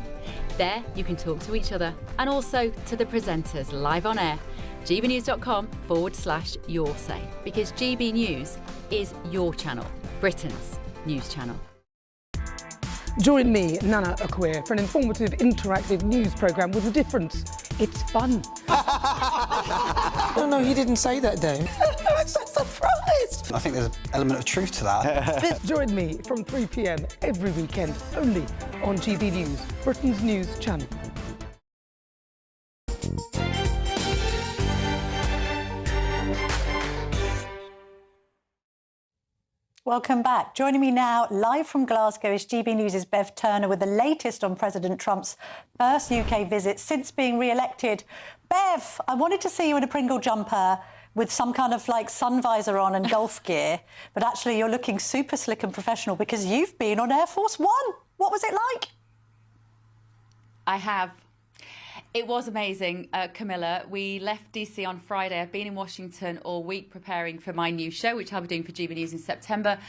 There you can talk to each other and also to the presenters live on air. gbnews.com/yoursay, because GB News is your channel, Britain's news channel. Join me, Nana Akweer, for an informative, interactive news programme with a difference. It's fun. No, he didn't say that, Dave. I'm so surprised. I think there's an element of truth to that. Join me from 3 p.m. every weekend, only on GB News, Britain's news channel. Welcome back. Joining me now, live from Glasgow, is GB News' Bev Turner with the latest on President Trump's first UK visit since being re-elected. Bev, I wanted to see you in a Pringle jumper with some kind of like sun visor on and golf gear, but actually you're looking super slick and professional because you've been on Air Force One. What was it like? I have. It was amazing, Camilla. We left DC on Friday. I've been in Washington all week preparing for my new show, which I'll be doing for GB News in September,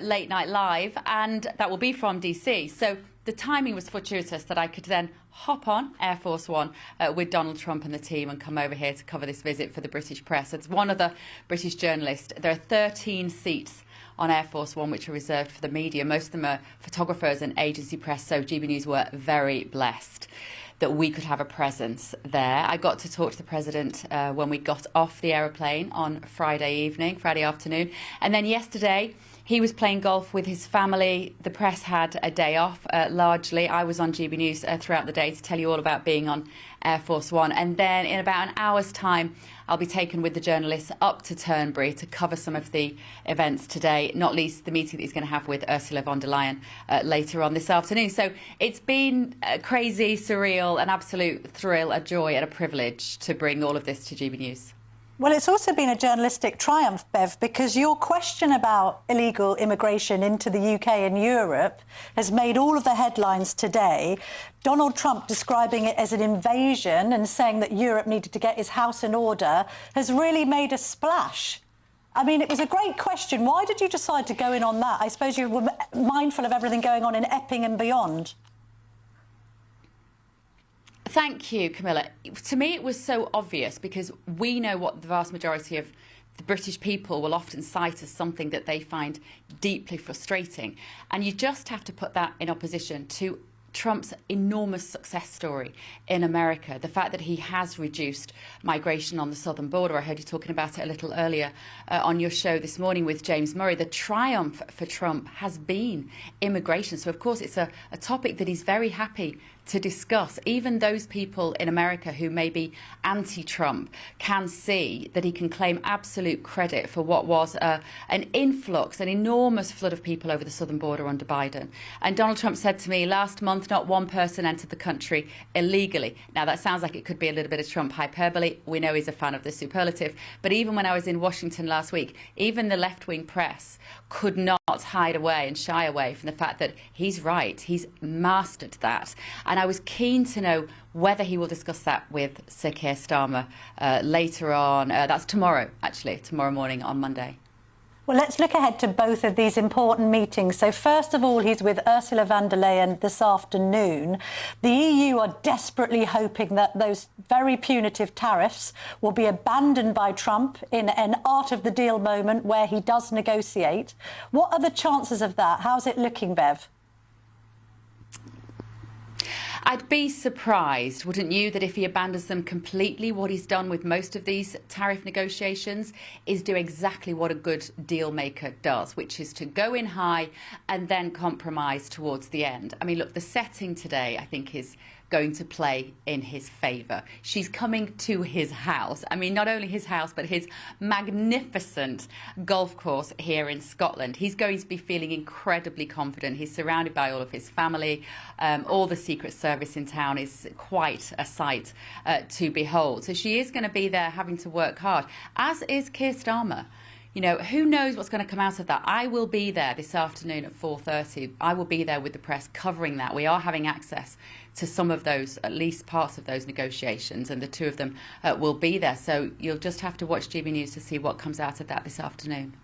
Late Night Live, and that will be from DC. So the timing was fortuitous that I could then hop on Air Force One with Donald Trump and the team and come over here to cover this visit for the British press. As one other British journalist, there are 13 seats on Air Force One which are reserved for the media. Most of them are photographers and agency press, so GB News were very blessed that we could have a presence there. I got to talk to the President when we got off the aeroplane on Friday afternoon. And then yesterday, he was playing golf with his family. The press had a day off, largely. I was on GB News throughout the day to tell you all about being on Air Force One. And then in about an hour's time, I'll be taken with the journalists up to Turnberry to cover some of the events today, not least the meeting that he's going to have with Ursula von der Leyen later on this afternoon. So it's been crazy, surreal, an absolute thrill, a joy and a privilege to bring all of this to GB News. Well, it's also been a journalistic triumph, Bev, because your question about illegal immigration into the UK and Europe has made all of the headlines today. Donald Trump describing it as an invasion and saying that Europe needed to get his house in order has really made a splash. I mean, it was a great question. Why did you decide to go in on that? I suppose you were mindful of everything going on in Epping and beyond. Thank you, Camilla. To me, it was so obvious because we know what the vast majority of the British people will often cite as something that they find deeply frustrating. And you just have to put that in opposition to Trump's enormous success story in America, the fact that he has reduced migration on the southern border. I heard you talking about it a little earlier on your show this morning with James Murray. The triumph for Trump has been immigration. So, of course, it's a topic that he's very happy to discuss. Even those people in America who may be anti-Trump can see that he can claim absolute credit for what was an influx, an enormous flood of people over the southern border under Biden. And Donald Trump said to me last month, not one person entered the country illegally. Now, that sounds like it could be a little bit of Trump hyperbole. We know he's a fan of the superlative. But even when I was in Washington last week, even the left-wing press could not hide away and shy away from the fact that he's right. He's mastered that. And I was keen to know whether he will discuss that with Sir Keir Starmer later on. That's tomorrow, actually, tomorrow morning on Monday. Well, let's look ahead to both of these important meetings. So first of all, he's with Ursula von der Leyen this afternoon. The EU are desperately hoping that those very punitive tariffs will be abandoned by Trump in an art of the deal moment where he does negotiate. What are the chances of that? How's it looking, Bev? I'd be surprised, wouldn't you, that if he abandons them completely, what he's done with most of these tariff negotiations is do exactly what a good deal maker does, which is to go in high and then compromise towards the end. I mean, look, the setting today, I think, is going to play in his favour. She's coming to his house. I mean, not only his house, but his magnificent golf course here in Scotland. He's going to be feeling incredibly confident. He's surrounded by all of his family. All the Secret Service in town is quite a sight to behold. So she is going to be there having to work hard, as is Keir Starmer. You know, who knows what's going to come out of that? I will be there this afternoon at 4:30. I will be there with the press covering that. We are having access to some of those, at least parts of those negotiations, and the two of them will be there. So you'll just have to watch GB News to see what comes out of that this afternoon.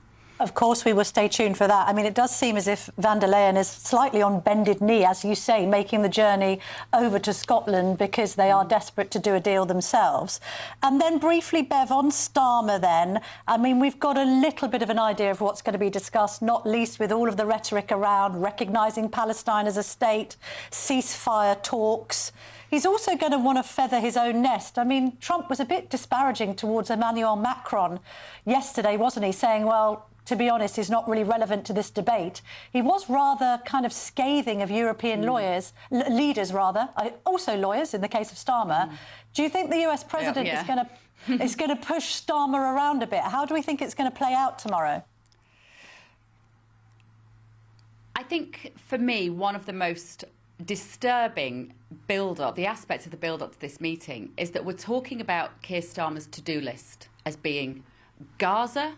Of course, we will stay tuned for that. I mean, it does seem as if von der Leyen is slightly on bended knee, as you say, making the journey over to Scotland because they are desperate to do a deal themselves. And then briefly, Bev, on Starmer then, I mean, we've got a little bit of an idea of what's going to be discussed, not least with all of the rhetoric around recognising Palestine as a state, ceasefire talks. He's also going to want to feather his own nest. I mean, Trump was a bit disparaging towards Emmanuel Macron yesterday, wasn't he? Saying, well, to be honest, is not really relevant to this debate. He was rather kind of scathing of European leaders, also lawyers in the case of Starmer. Do you think the US president is going to push Starmer around a bit? How do we think it's going to play out tomorrow? I think, for me, one of the most disturbing build-up, the aspects of the build-up to this meeting, is that we're talking about Keir Starmer's to-do list as being Gaza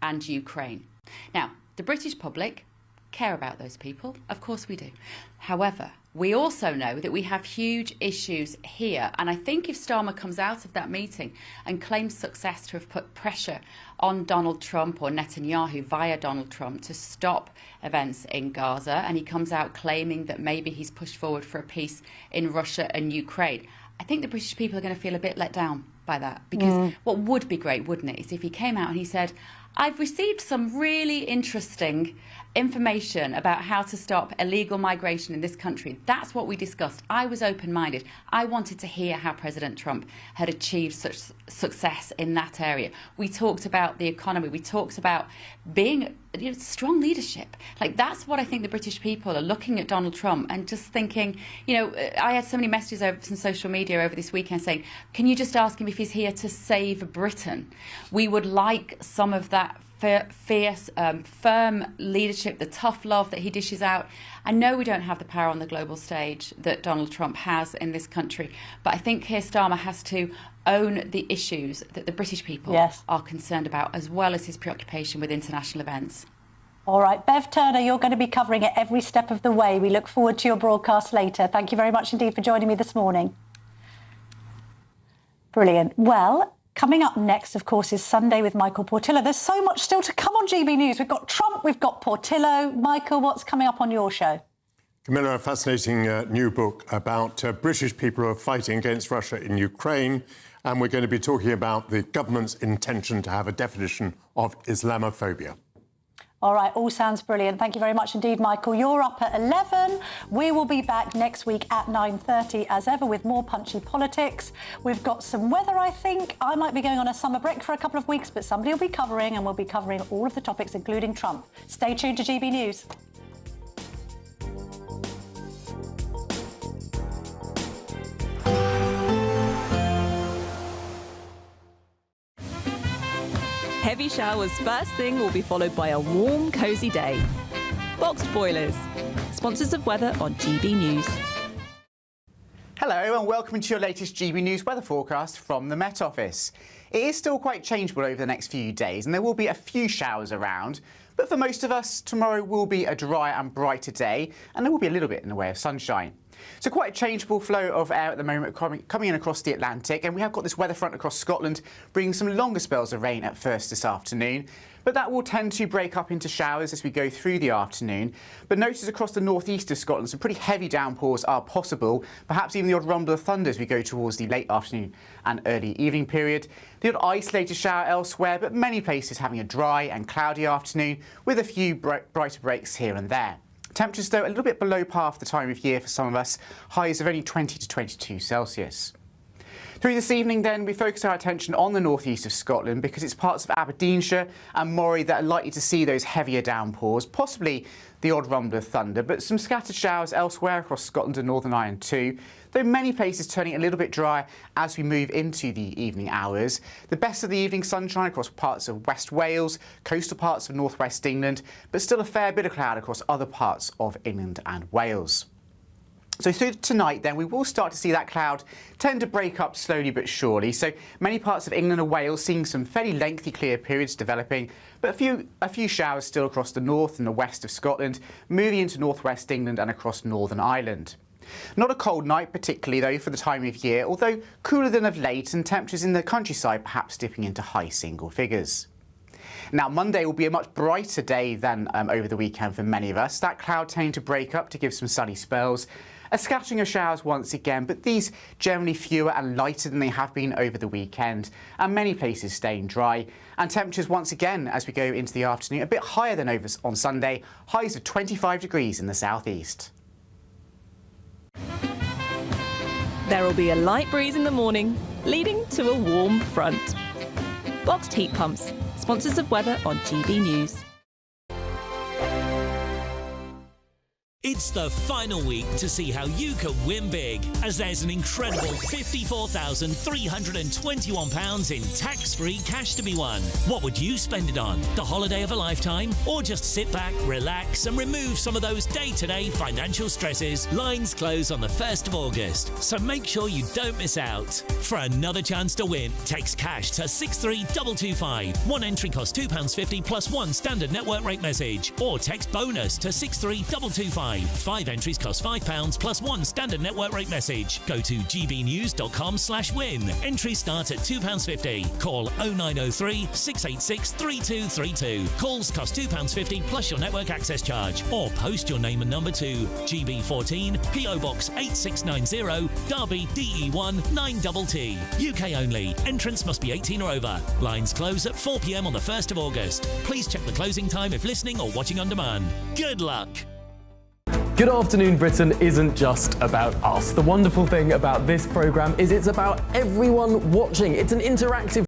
and Ukraine. Now, the British public care about those people. Of course we do. However, we also know that we have huge issues here. And I think if Starmer comes out of that meeting and claims success to have put pressure on Donald Trump or Netanyahu via Donald Trump to stop events in Gaza, and he comes out claiming that maybe he's pushed forward for a peace in Russia and Ukraine, I think the British people are going to feel a bit let down by that. Because what would be great, wouldn't it, is if he came out and he said, I've received some really interesting information about how to stop illegal migration in this country. That's what we discussed. I was open-minded. I wanted to hear how President Trump had achieved such success in that area. We talked about the economy. We talked about being strong leadership. Like, that's what I think the British people are looking at Donald Trump and just thinking, I had so many messages over some social media over this weekend saying, can you just ask him if he's here to save Britain? We would like some of that fierce, firm leadership, the tough love that he dishes out. I know we don't have the power on the global stage that Donald Trump has in this country, but I think Keir Starmer has to own the issues that the British people are concerned about, as well as his preoccupation with international events. All right, Bev Turner, you're going to be covering it every step of the way. We look forward to your broadcast later. Thank you very much indeed for joining me this morning. Brilliant. Well, coming up next, of course, is Sunday with Michael Portillo. There's so much still to come on GB News. We've got Trump, we've got Portillo. Michael, what's coming up on your show? Camilla, a fascinating new book about British people who are fighting against Russia in Ukraine. And we're going to be talking about the government's intention to have a definition of Islamophobia. All right, all sounds brilliant. Thank you very much indeed, Michael. You're up at 11. We will be back next week at 9:30 as ever with more punchy politics. We've got some weather, I think. I might be going on a summer break for a couple of weeks, but somebody will be covering, and we'll be covering all of the topics, including Trump. Stay tuned to GB News. Heavy showers first thing will be followed by a warm, cosy day. Boxed boilers, sponsors of weather on GB News. Hello and welcome to your latest GB News weather forecast from the Met Office. It is still quite changeable over the next few days and there will be a few showers around, but for most of us, tomorrow will be a dry and brighter day and there will be a little bit in the way of sunshine. So quite a changeable flow of air at the moment coming in across the Atlantic, and we have got this weather front across Scotland bringing some longer spells of rain at first this afternoon, but that will tend to break up into showers as we go through the afternoon. But notice across the northeast of Scotland some pretty heavy downpours are possible, perhaps even the odd rumble of thunder as we go towards the late afternoon and early evening period. The odd isolated shower elsewhere, but many places having a dry and cloudy afternoon with a few brighter breaks here and there. Temperatures, though, a little bit below par for the time of year for some of us, highs of only 20 to 22 Celsius. Through this evening, then, we focus our attention on the northeast of Scotland because it's parts of Aberdeenshire and Moray that are likely to see those heavier downpours, possibly the odd rumble of thunder, but some scattered showers elsewhere across Scotland and Northern Ireland too, though many places turning a little bit dry as we move into the evening hours. The best of the evening sunshine across parts of West Wales, coastal parts of northwest England, but still a fair bit of cloud across other parts of England and Wales. So through tonight then, we will start to see that cloud tend to break up slowly but surely. So many parts of England and Wales seeing some fairly lengthy clear periods developing, but a few showers still across the north and the west of Scotland, moving into northwest England and across Northern Ireland. Not a cold night particularly though for the time of year, although cooler than of late and temperatures in the countryside perhaps dipping into high single figures. Now, Monday will be a much brighter day than over the weekend for many of us. That cloud tending to break up to give some sunny spells. A scattering of showers once again, but these generally fewer and lighter than they have been over the weekend, and many places staying dry. And temperatures once again, as we go into the afternoon, a bit higher than over on Sunday, highs of 25 degrees in the southeast. There will be a light breeze in the morning, leading to a warm front. Boxed heat pumps, sponsors of weather on GB News. It's the final week to see how you can win big, as there's an incredible £54,321 in tax-free cash to be won. What would you spend it on? The holiday of a lifetime? Or just sit back, relax and remove some of those day-to-day financial stresses? Lines close on the 1st of August, so make sure you don't miss out. For another chance to win, text cash to 63225. One entry costs £2.50 plus one standard network rate message, or text bonus to 63225. 5 entries cost £5 plus one standard network rate message. Go to gbnews.com/win. Entries start at £2.50. Call 0903 686 3232. Calls cost £2.50 plus your network access charge. Or post your name and number to GB14 PO Box 8690 Derby DE1 9TT. UK only. Entrance must be 18 or over. Lines close at 4 p.m. on the 1st of August. Please check the closing time if listening or watching on demand. Good luck. Good Afternoon Britain isn't just about us. The wonderful thing about this programme is it's about everyone watching. It's an interactive